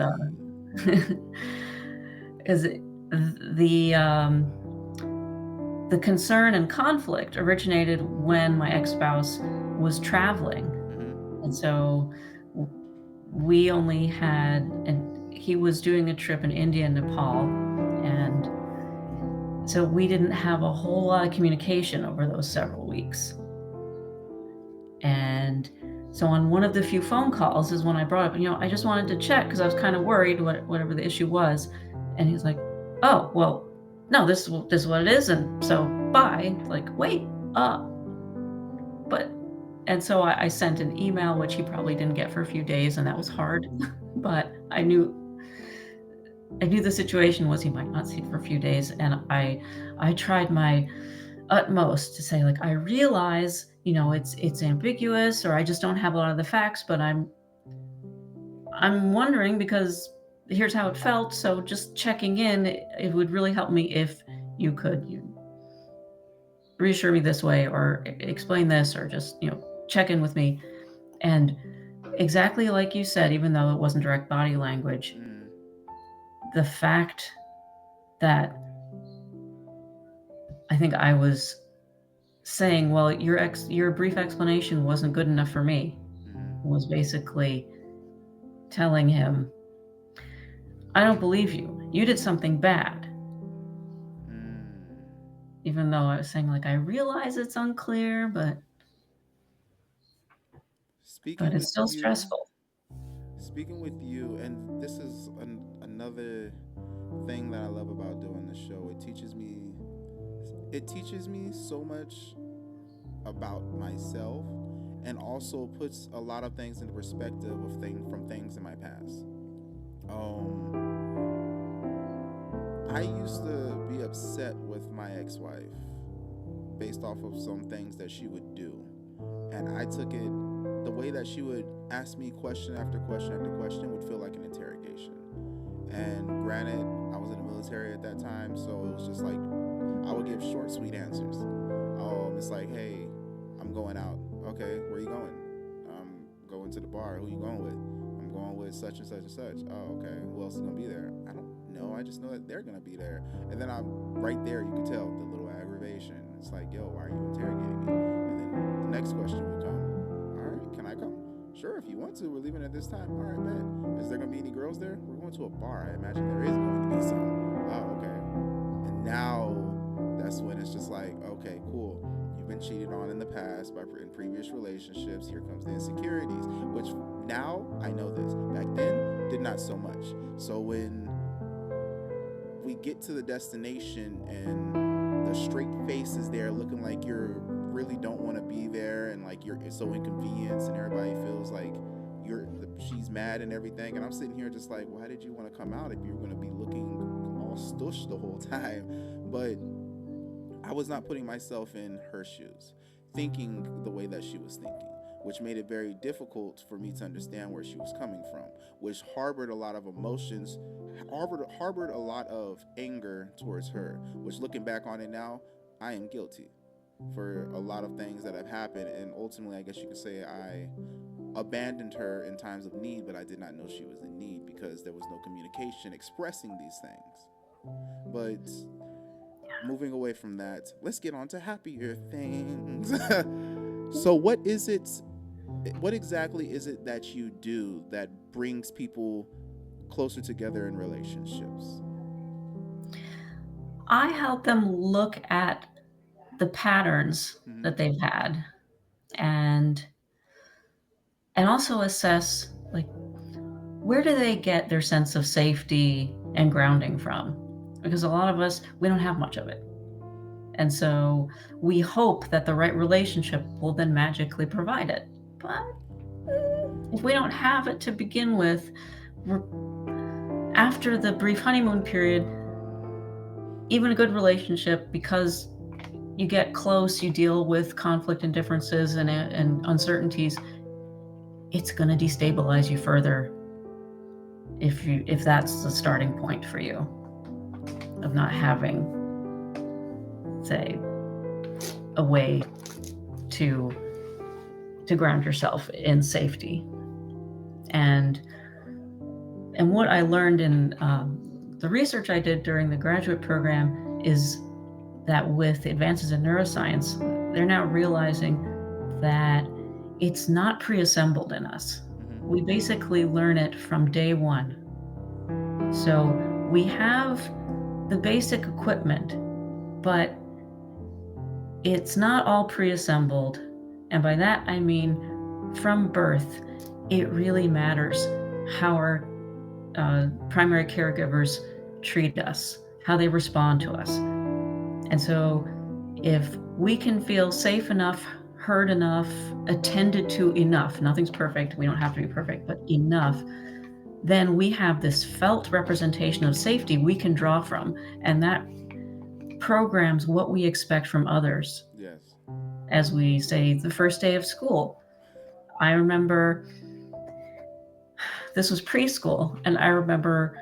A: Hey.
B: is the um, the concern and conflict originated when my ex-spouse was traveling,
A: Mm-hmm.
B: and so we only had, and he was doing a trip in India and Nepal, and so we didn't have a whole lot of communication over those several weeks. And so on one of the few phone calls is when I brought up, I just wanted to check because I was kind of worried whatever the issue was. And he's like, oh, well, no, this is what it is. And so bye. Like, wait, but, and so I sent an email, which he probably didn't get for a few days. And that was hard, but I knew the situation was he might not see it for a few days. And I tried my utmost to say, like, I realize it's ambiguous, or I just don't have a lot of the facts, but I'm wondering because here's how it felt, so just checking in, it would really help me if you reassure me this way, or explain this, or just check in with me. And exactly like you said, even though it wasn't direct body language,
A: Mm.
B: the fact that I think I was saying, well, your brief explanation wasn't good enough for me,
A: Mm-hmm.
B: was basically telling him, I don't believe you. You did something bad.
A: Mm.
B: Even though I was saying, like, I realize it's unclear, but
A: Speaking
B: it's
A: with
B: still
A: you,
B: stressful.
A: speaking with you, and this is another thing that I love about doing the show. It teaches me so much about myself, and also puts a lot of things into perspective of things in my past. Um, I used to be upset with my ex-wife based off of some things that she would do, and I took it the way that she would ask me question after question after question would feel like an interrogation. And granted, I was in the military at that time, so it was just like I would give short, sweet answers. It's like, hey, I'm going out. Okay, where you going? I'm going to the bar. Who you going with? I'm going with such and such and such. Oh, okay. Who else is gonna be there? I don't know. I just know that they're gonna be there. And then I'm right there. You can tell the little aggravation. It's like, yo, why are you interrogating me? And then the next question would come. All right, can I come? Sure, if you want to. We're leaving at this time. All right, bet. Is there gonna be any girls there? We're going to a bar. I imagine there is going to be some. Oh, okay. And now that's when it's just like, okay, cool. You've been cheated on in the past in previous relationships. Here comes the insecurities, which now I know this. Back then, did not so much. So when we get to the destination and the straight face is there looking like you really don't want to be there, and like you're it's so inconvenienced, and everybody feels like she's mad and everything, and I'm sitting here just like, why did you want to come out if you're going to be looking all stush the whole time? But I was not putting myself in her shoes, thinking the way that she was thinking, which made it very difficult for me to understand where she was coming from, which harbored a lot of emotions, harbored a lot of anger towards her, which, looking back on it now, I am guilty for a lot of things that have happened. And ultimately, I guess you could say I abandoned her in times of need, but I did not know she was in need because there was no communication expressing these things. But moving away from that, let's get on to happier things. So what exactly is it that you do that brings people closer together in relationships?
B: I help them look at the patterns
A: Mm-hmm.
B: that they've had, and also assess, like, where do they get their sense of safety and grounding from? Because a lot of us, we don't have much of it. And so we hope that the right relationship will then magically provide it. But if we don't have it to begin with, after the brief honeymoon period, even a good relationship, because you get close, you deal with conflict and differences and uncertainties, it's going to destabilize you further if that's the starting point for you of not having, say, a way to ground yourself in safety. And what I learned in the research I did during the graduate program is that with advances in neuroscience, they're now realizing that it's not pre-assembled in us.
A: Mm-hmm.
B: We basically learn it from day one. So we have the basic equipment, but it's not all pre-assembled. And by that, I mean, from birth, it really matters how our primary caregivers treat us, how they respond to us. And so if we can feel safe enough, heard enough, attended to enough, nothing's perfect, we don't have to be perfect, but enough, then we have this felt representation of safety we can draw from. And that programs what we expect from others.
A: Yes.
B: As we say, the first day of school. I remember this was preschool, and I remember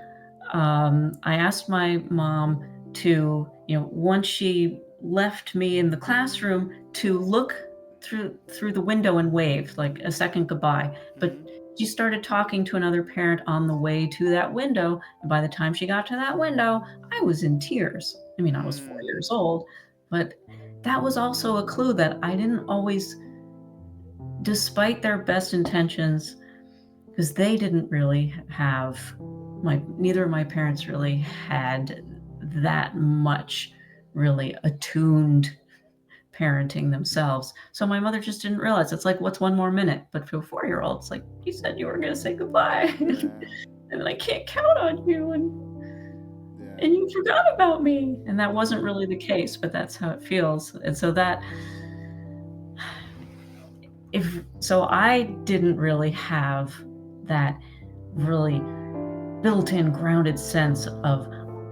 B: I asked my mom to, once she left me in the classroom, to look through the window and wave, like a second goodbye. But she started talking to another parent on the way to that window, and by the time she got to that window, I was in tears. I mean, I was 4 years old, but that was also a clue that I didn't always, despite their best intentions, because they didn't really have, neither of my parents really had that much really attuned parenting themselves. So my mother just didn't realize. It's like, what's one more minute? But for a 4-year-old, it's like, you said you were going to say goodbye.
A: Yeah.
B: And I can't count on you. and you forgot about me. And that wasn't really the case, but that's how it feels. And so I didn't really have that really built-in grounded sense of,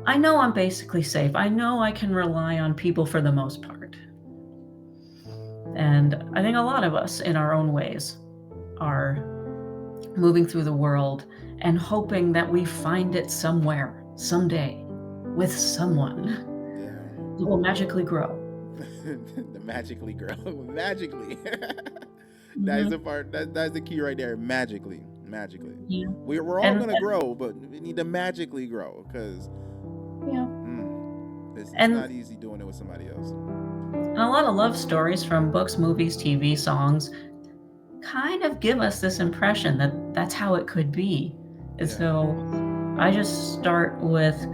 B: I know I'm basically safe. I know I can rely on people for the most part. And I think a lot of us in our own ways are moving through the world and hoping that we find it somewhere, someday, with someone that will magically grow.
A: The magically grow. Magically. That is the
B: Mhm.
A: part. That's the key right there. Magically.
B: Yeah.
A: We're all
B: And
A: gonna grow, but we need to magically grow because
B: yeah.
A: it's
B: And
A: not easy doing it with somebody else.
B: a lot of love stories from books, movies, TV, songs kind of give us this impression that that's how it could be. And
A: Yeah.
B: so I just start with,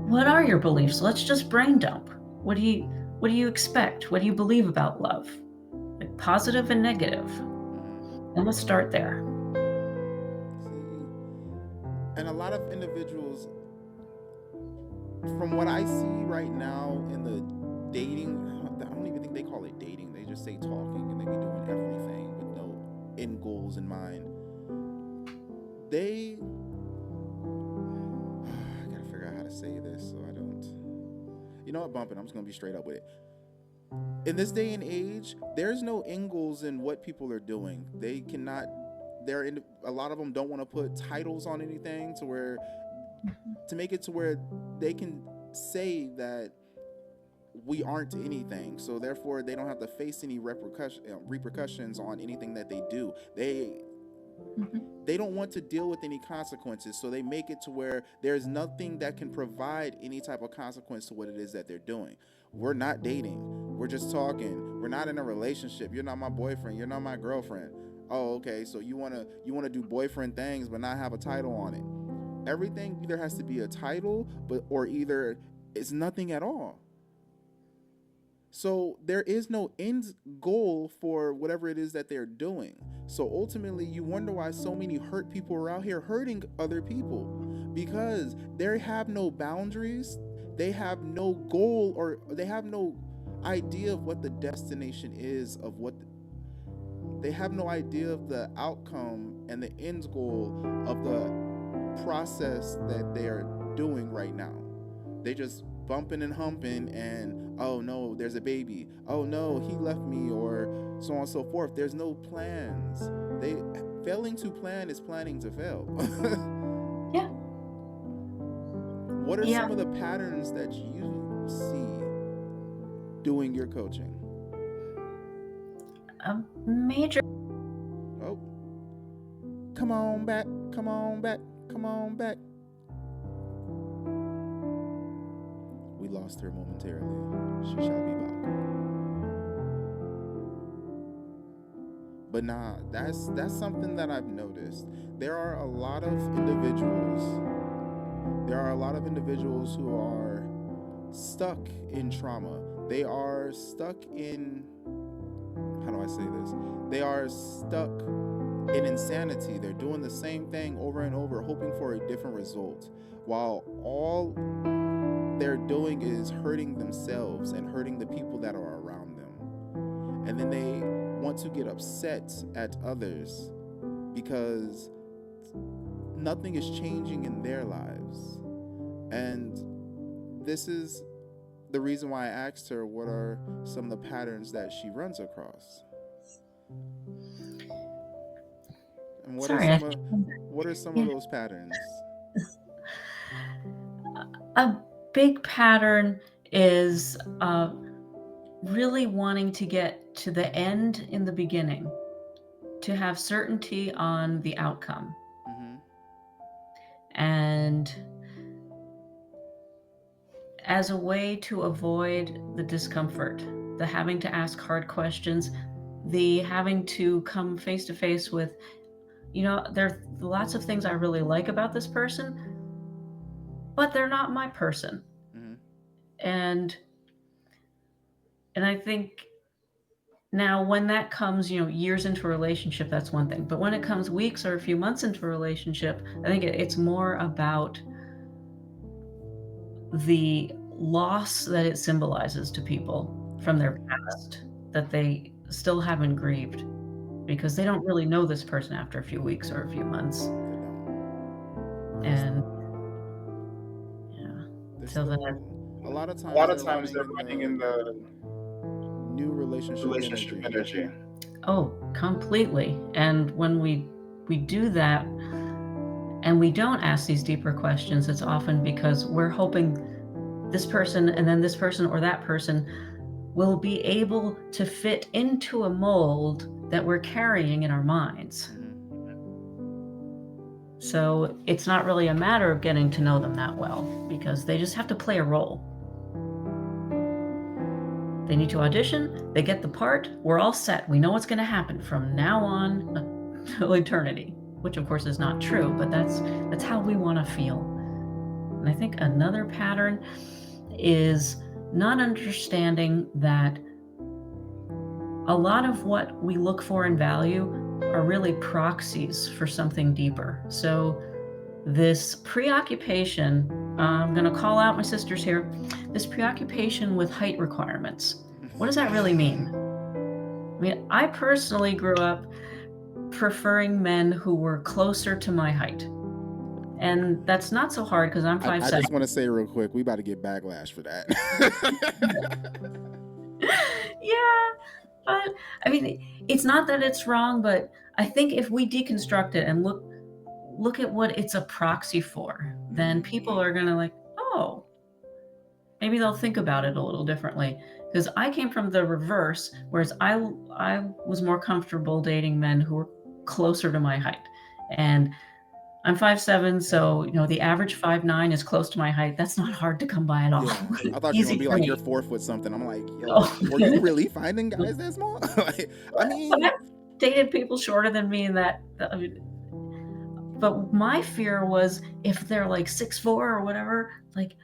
B: what are your beliefs? Let's just brain dump. What do you expect? What do you believe about love? Like positive and negative. And let's start there.
A: And a lot of individuals, from what I see right now in the dating, I don't even think they call it dating. They just say talking, and they be doing everything with no end goals in mind. I gotta figure out how to say this so I don't. You know what, bumping? I'm just gonna be straight up with it. In this day and age, there's no end goals in what people are doing. They cannot. A lot of them don't want to put titles on anything to make it to where they can say that we aren't anything, so therefore they don't have to face any repercussions on anything that they do. They don't want to deal with any consequences, so they make it to where there's nothing that can provide any type of consequence to what it is that they're doing. We're not dating, we're just talking, we're not in a relationship. You're not my boyfriend, you're not my girlfriend. Oh, okay, so you want to do boyfriend things but not have a title on it. Everything either has to be a title, or either it's nothing at all. So there is no end goal for whatever it is that they're doing. So ultimately, you wonder why so many hurt people are out here hurting other people, because they have no boundaries, they have no goal, or they have no idea of what the destination is, they have no idea of the outcome and the end goal of the process that they are doing right now. They just bumping and humping, and oh no, there's a baby. Oh no, he left me, or so on and so forth. There's no plans. Failing to plan is planning to fail.
B: Yeah.
A: What are some of the patterns that you see doing your coaching?
B: A major.
A: Oh, come on back, come on back, come on back. We lost her momentarily. She shall be back. But nah, that's something that I've noticed. There are a lot of individuals who are stuck in trauma. They are stuck in, how do I say this? They are stuck in insanity. They're doing the same thing over and over, hoping for a different result, while all they're doing is hurting themselves and hurting the people that are around them. And then they want to get upset at others because nothing is changing in their lives. And this is the reason why I asked her what are some of the patterns that she runs across. And what are some of those patterns?
B: A big pattern is really wanting to get to the end in the beginning, to have certainty on the outcome. And as a way to avoid the discomfort, the having to ask hard questions, the having to come face to face with, there are lots of things I really like about this person, but they're not my person. And I think now when that comes, years into a relationship, that's one thing. But when it comes weeks or a few months into a relationship, I think it's more about the loss that it symbolizes to people from their past that they still haven't grieved, because they don't really know this person after a few weeks or a few months. And yeah, so that
A: a lot of
C: A lot
A: times
C: of
A: they're
C: times
A: running
C: they're
A: in
C: running in the
A: new relationship
C: relationship
A: energy.
C: energy.
B: Oh, completely. And when we do that and we don't ask these deeper questions, it's often because we're hoping this person and then this person or that person will be able to fit into a mold that we're carrying in our minds. So it's not really a matter of getting to know them that well, because they just have to play a role. They need to audition, they get the part, we're all set. We know what's going to happen from now on until eternity, which of course is not true, but that's how we want to feel. And I think another pattern is not understanding that a lot of what we look for and value are really proxies for something deeper. So this preoccupation, I'm going to call out my sisters here, this preoccupation with height requirements. What does that really mean? I mean, I personally grew up preferring men who were closer to my height. And that's not so hard because I'm 5'7".
A: I just want to say real quick, we about to get backlash for that.
B: Yeah, but I mean, it's not that it's wrong, but I think if we deconstruct it and look at what it's a proxy for, then people are gonna like, oh, maybe they'll think about it a little differently. Because I came from the reverse, whereas I was more comfortable dating men who were closer to my height, and I'm 5'7", so the average 5'9" is close to my height. That's not hard to come by at all.
A: Yeah. I thought you were gonna be like, you're 4 foot something. I'm like, yo, were you really finding guys that small? Like, I mean,
B: but I've dated people shorter than me, but my fear was if they're like 6'4" or whatever, like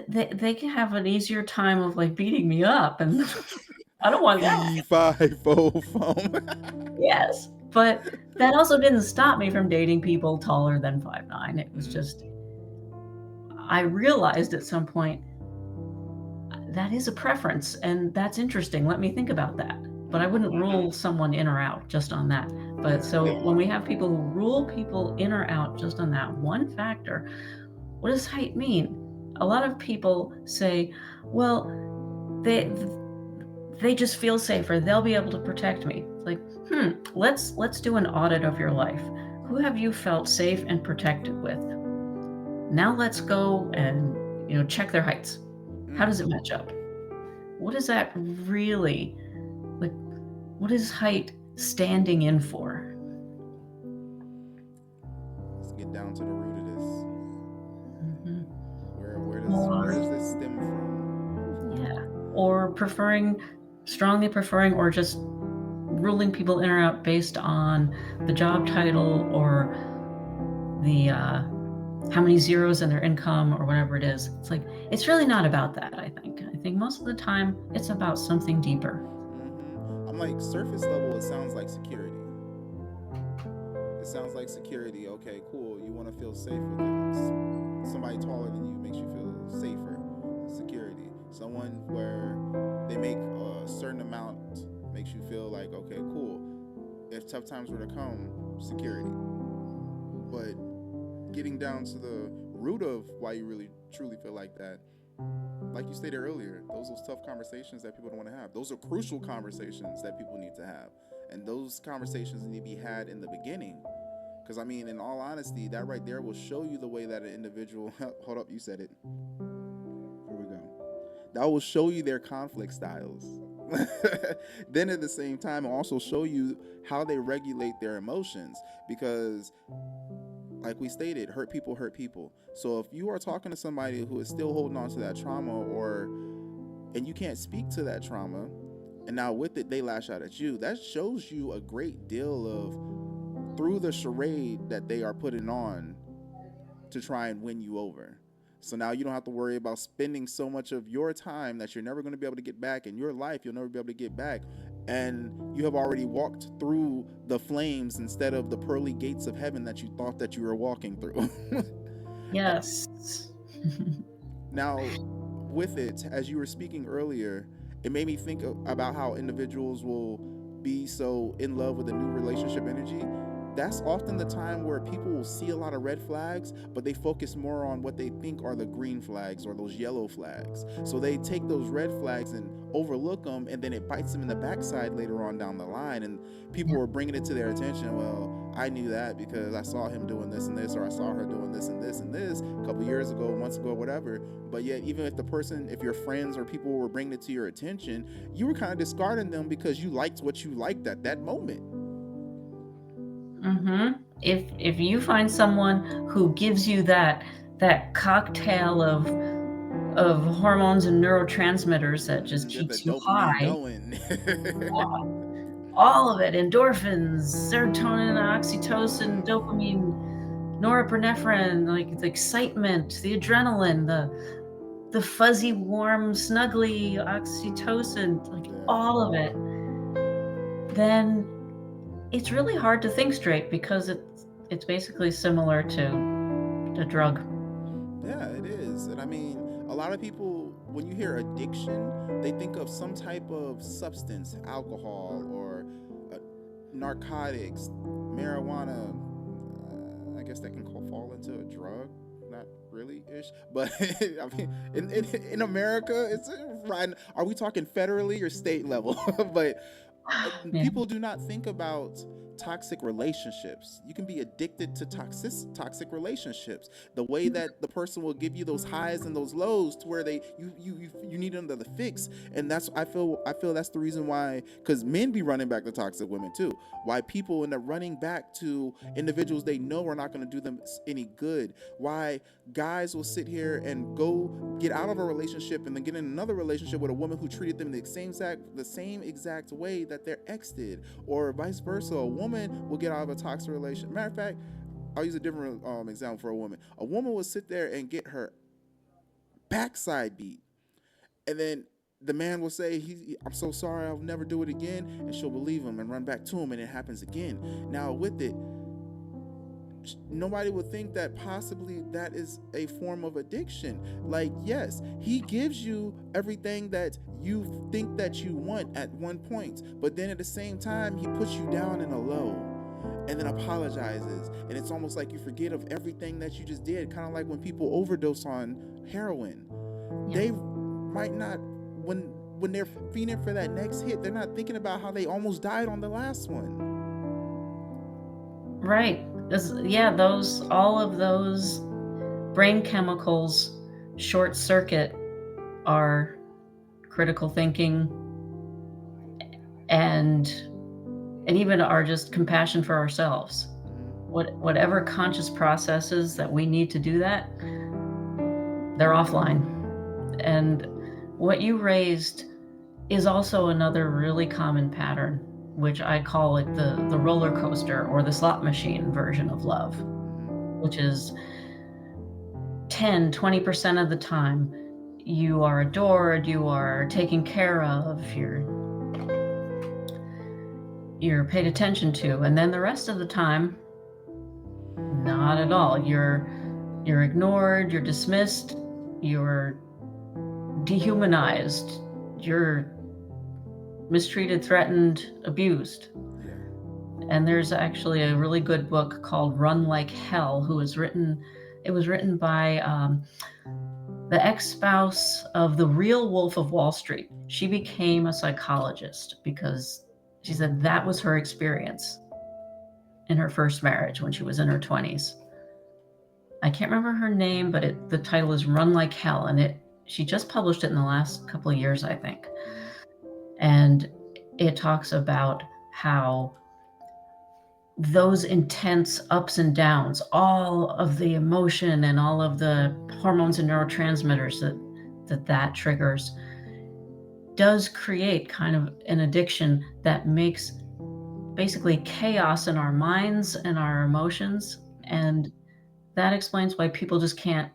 B: they can have an easier time of like beating me up, and I don't want that.
A: 5 foam.
B: Yes, but that also didn't stop me from dating people taller than 5'9". It was just, I realized at some point that is a preference, and that's interesting. Let me think about that. But I wouldn't rule someone in or out just on that. But so when we have people who rule people in or out just on that one factor, what does height mean? A lot of people say, well, they just feel safer. They'll be able to protect me. It's like, let's do an audit of your life. Who have you felt safe and protected with? Now let's go and check their heights. How does it match up? What is that really, like, what is height standing in for?
A: Let's get down to the root of this. Where does this stem from?
B: Yeah. Or strongly preferring, or just ruling people in or out based on the job title or the how many zeros in their income or whatever it is. It's like, it's really not about that, I think. I think most of the time it's about something deeper.
A: I'm like, surface level, it sounds like security. It sounds like security. Okay, cool. You want to feel safe with it. Somebody taller than you makes you feel safer. Security. Someone where they make a certain amount makes you feel like, okay, cool. If tough times were to come, security. But getting down to the root of why you really truly feel like that, like you stated earlier, those are tough conversations that people don't want to have. Those are crucial conversations that people need to have. And those conversations need to be had in the beginning. Because, I mean, in all honesty, that right there will show you the way that an individual... Hold up, you said it. Here we go. That will show you their conflict styles. Then at the same time, it'll also show you how they regulate their emotions. Because, like we stated, hurt people hurt people. So if you are talking to somebody who is still holding on to that trauma, and you can't speak to that trauma, and now with it they lash out at you, that shows you a great deal of, through the charade that they are putting on to try and win you over. So now you don't have to worry about spending so much of your time that you're never going to be able to get back in your life. You'll never be able to get back. And you have already walked through the flames instead of the pearly gates of heaven that you thought that you were walking through.
B: Yes.
A: Now, with it, as you were speaking earlier, it made me think about how individuals will be so in love with a new relationship energy. That's often the time where people will see a lot of red flags, but they focus more on what they think are the green flags or those yellow flags. So they take those red flags and overlook them, and then it bites them in the backside later on down the line. And people
B: Yeah.
A: were bringing it to their attention. Well, I knew that because I saw him doing this and this, or I saw her doing this and this and this a couple years ago, months ago, whatever. But yet, even if the person, if your friends or people were bringing it to your attention, you were kind of discarding them because you liked what you liked at that moment.
B: If you find someone who gives you that cocktail of hormones and neurotransmitters that just
A: Get the
B: keeps you
A: dopamine
B: high,
A: going.
B: all of it, endorphins, serotonin, oxytocin, dopamine, norepinephrine, like the excitement, the adrenaline, the fuzzy, warm, snuggly oxytocin, like all of it, then it's really hard to think straight because it's basically similar to a drug.
A: Yeah, it is. And I mean, a lot of people, when you hear addiction, they think of some type of substance, alcohol or uh, narcotics, marijuana. I guess that can fall into a drug. Not really ish, but I mean, in America, it's right. Are we talking federally or state level? But
B: Yeah.
A: people do not think about toxic relationships. You can be addicted to toxic relationships. The way that the person will give you those highs and those lows to where you need them to the fix. And that's I feel that's the reason why, because men be running back to toxic women too. Why people end up running back to individuals they know are not going to do them any good. Why guys will sit here and go get out of a relationship and then get in another relationship with a woman who treated them the same exact way that their ex did, or vice versa. A woman will get out of a toxic relationship. Matter of fact, I'll use a different example for a woman. A woman will sit there and get her backside beat, and then the man will say, "I'm so sorry, I'll never do it again," and she'll believe him and run back to him, and it happens again. Now, with it, nobody would think that possibly that is a form of addiction. Like, yes, he gives you everything that you think that you want at one point, but then at the same time he puts you down in a low and then apologizes, and it's almost like you forget of everything that you just did. Kind of like when people overdose on heroin,
B: Yeah.
A: they might not, when they're feeding for that next hit, they're not thinking about how they almost died on the last one.
B: Right. Yeah, those all of those brain chemicals short circuit our critical thinking and and even our just compassion for ourselves. Whatever conscious processes that we need to do that, they're offline. And what you raised is also another really common pattern, which I call it the roller coaster or the slot machine version of love, which is 10-20% of the time you are adored, you are taken care of, you're paid attention to, and then the rest of the time, not at all. You're ignored, you're dismissed, you're dehumanized, you're mistreated, threatened, abused.
A: Yeah.
B: And there's actually a really good book called Run Like Hell, it was written by the ex-spouse of the real Wolf of Wall Street. She became a psychologist because she said that was her experience in her first marriage when she was in her 20s. I can't remember her name, but the title is Run Like Hell, and she just published it in the last couple of years, I think. And it talks about how those intense ups and downs, all of the emotion and all of the hormones and neurotransmitters that triggers, does create kind of an addiction that makes basically chaos in our minds and our emotions. And that explains why people just can't,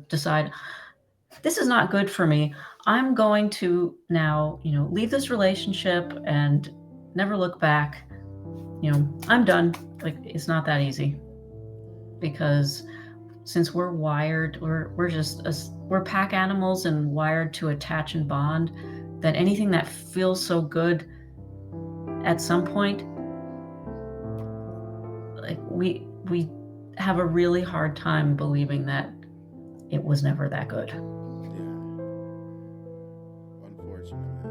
B: decide, this is not good for me. I'm going to now, leave this relationship and never look back. I'm done. Like, it's not that easy, because since we're wired, we're pack animals and wired to attach and bond, that anything that feels so good at some point, like we have a really hard time believing that it was never that good.
A: Yeah, unfortunately.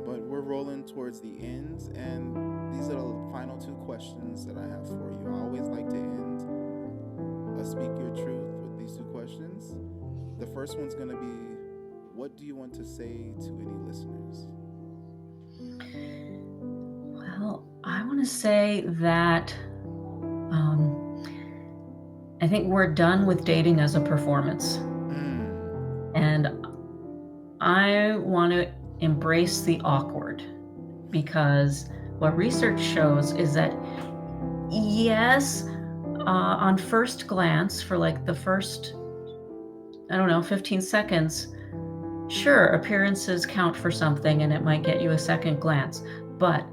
A: But we're rolling towards the ends, and these are the final two questions that I have for you. I always like to end a Speak Your Truth with these two questions. The first one's going to be, what do you want to say to any listeners?
B: Well, I want to say that um, I think we're done with dating as a performance. And I want to embrace the awkward, because what research shows is that, yes, on first glance, for like the first, I don't know, 15 seconds, sure, appearances count for something and it might get you a second glance. But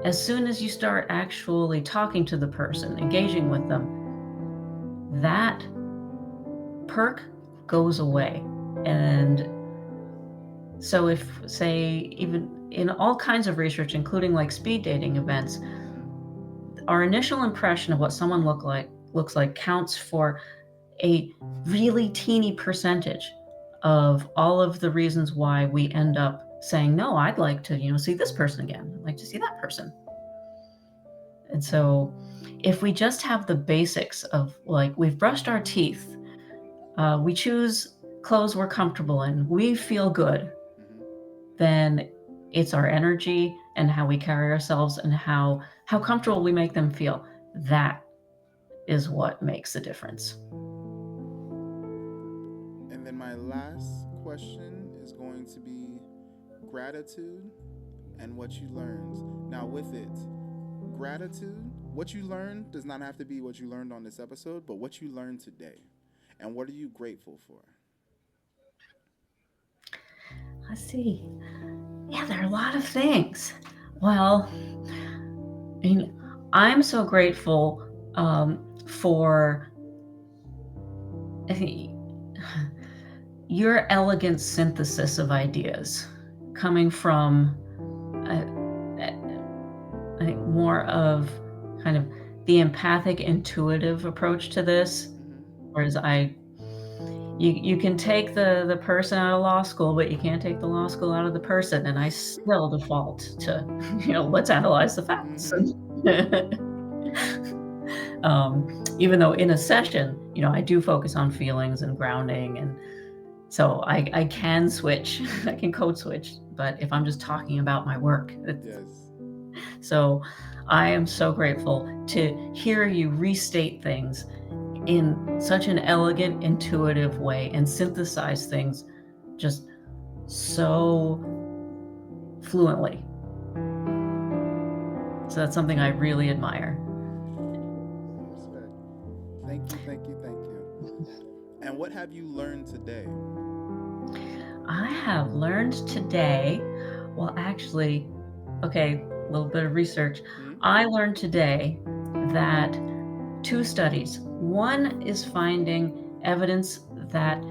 B: as soon as you start actually talking to the person, engaging with them, that perk goes away. And so if, say, even in all kinds of research, including like speed dating events, our initial impression of what someone looks like counts for a really teeny percentage of all of the reasons why we end up saying, no, I'd like to, see this person again. I'd like to see that person. And so if we just have the basics of, like, we've brushed our teeth, we choose clothes we're comfortable in, we feel good, then it's our energy and how we carry ourselves and how comfortable we make them feel. That is what makes the difference.
A: And then my last question is going to be gratitude and what you learned. Now, with it, gratitude, what you learned does not have to be what you learned on this episode, but what you learned today. And what are you grateful for?
B: Let's see. Yeah, there are a lot of things. Well, I mean, I'm so grateful for, I think, your elegant synthesis of ideas coming from, I think, more of kind of the empathic, intuitive approach to this. Whereas you can take the person out of law school, but you can't take the law school out of the person. And I still default to, let's analyze the facts. Even though in a session, I do focus on feelings and grounding, and so I can switch, I can code switch. But if I'm just talking about my work,
A: Yes.
B: So I am so grateful to hear you restate things in such an elegant, intuitive way and synthesize things just so fluently. So that's something I really admire.
A: Respect. Thank you, thank you, thank you. And what have you learned today?
B: I have learned today, well, actually, okay, a little bit of research. I learned today that two studies. One is finding evidence that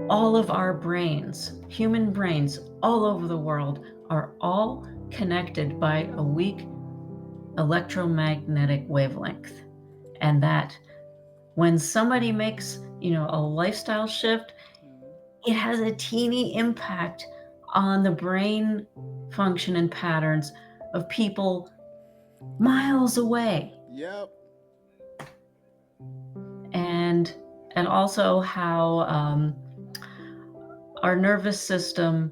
B: all of our brains, human brains all over the world, are all connected by a weak electromagnetic wavelength. And that when somebody makes, a lifestyle shift, it has a teeny impact on the brain function and patterns of people miles away.
A: Yep.
B: And also how our nervous system,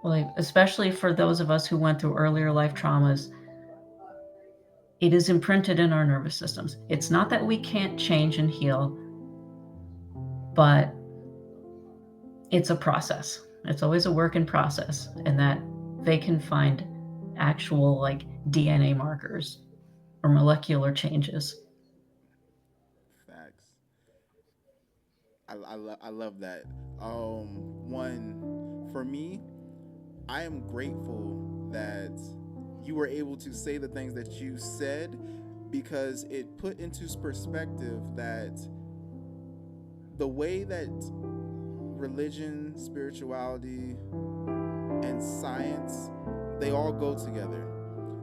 B: like, especially for those of us who went through earlier life traumas, it is imprinted in our nervous systems. It's not that we can't change and heal, but it's a process. It's always a work in process, and that they can find actual, like, DNA markers or molecular changes.
A: Facts. I love that. One, for me, I am grateful that you were able to say the things that you said because it put into perspective that the way that religion, spirituality, and science, they all go together.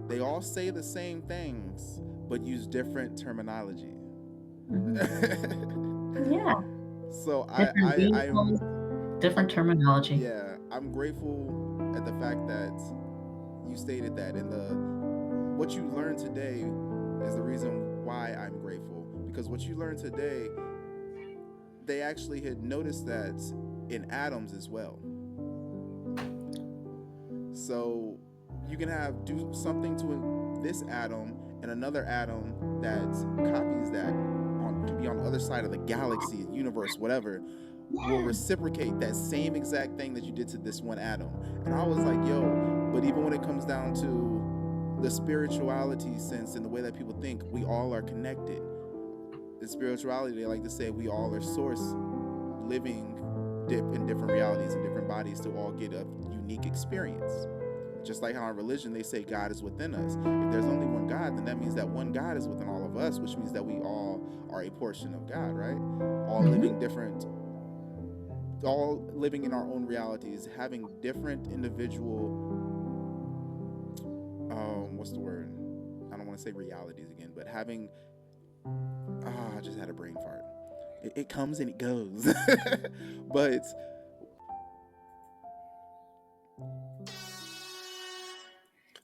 A: They all say the same things, but use different terminology.
B: Yeah,
A: So
B: different vehicles, different
A: I'm
B: terminology.
A: yeah, I'm grateful at the fact that you stated that, and the what you learned today is the reason why I'm grateful, because what you learned today, they actually had noticed that in atoms as well. So you can have do something to this atom and another atom that copies that on can be on the other side of the galaxy, universe, whatever, will
B: Yeah.
A: reciprocate that same exact thing that you did to this one atom. And I was like, yo, but even when it comes down to the spirituality sense and the way that people think, we all are connected. In spirituality, they like to say we all are source living in different realities and different bodies to all get a unique experience. Just like how in religion they say God is within us. If there's only one God, then that means that one God is within all of us, which means that we all are a portion of God, right? All
B: Hmm.
A: living different, all living in our own realities, having different individual, what's the word? I don't want to say realities again, but having, I just had a brain fart. It comes and it goes. But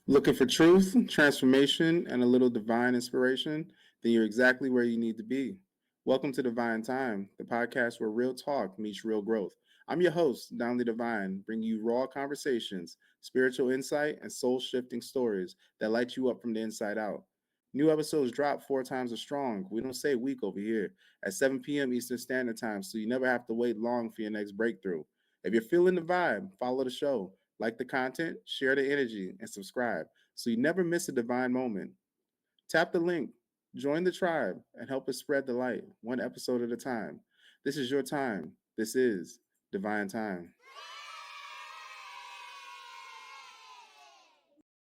A: looking for truth, transformation, and a little divine inspiration, then you're exactly where you need to be. Welcome to Divine Time, the podcast where real talk meets real growth. I'm your host, Danli Divine, bringing you raw conversations, spiritual insight, and soul shifting stories that light you up from the inside out. New episodes drop 4 times as strong. We don't say week over here at 7 p.m. Eastern Standard Time, so you never have to wait long for your next breakthrough. If you're feeling the vibe, follow the show, like the content, share the energy, and subscribe so you never miss a divine moment. Tap the link, join the tribe, and help us spread the light one episode at a time. This is your time. This is Divine Time.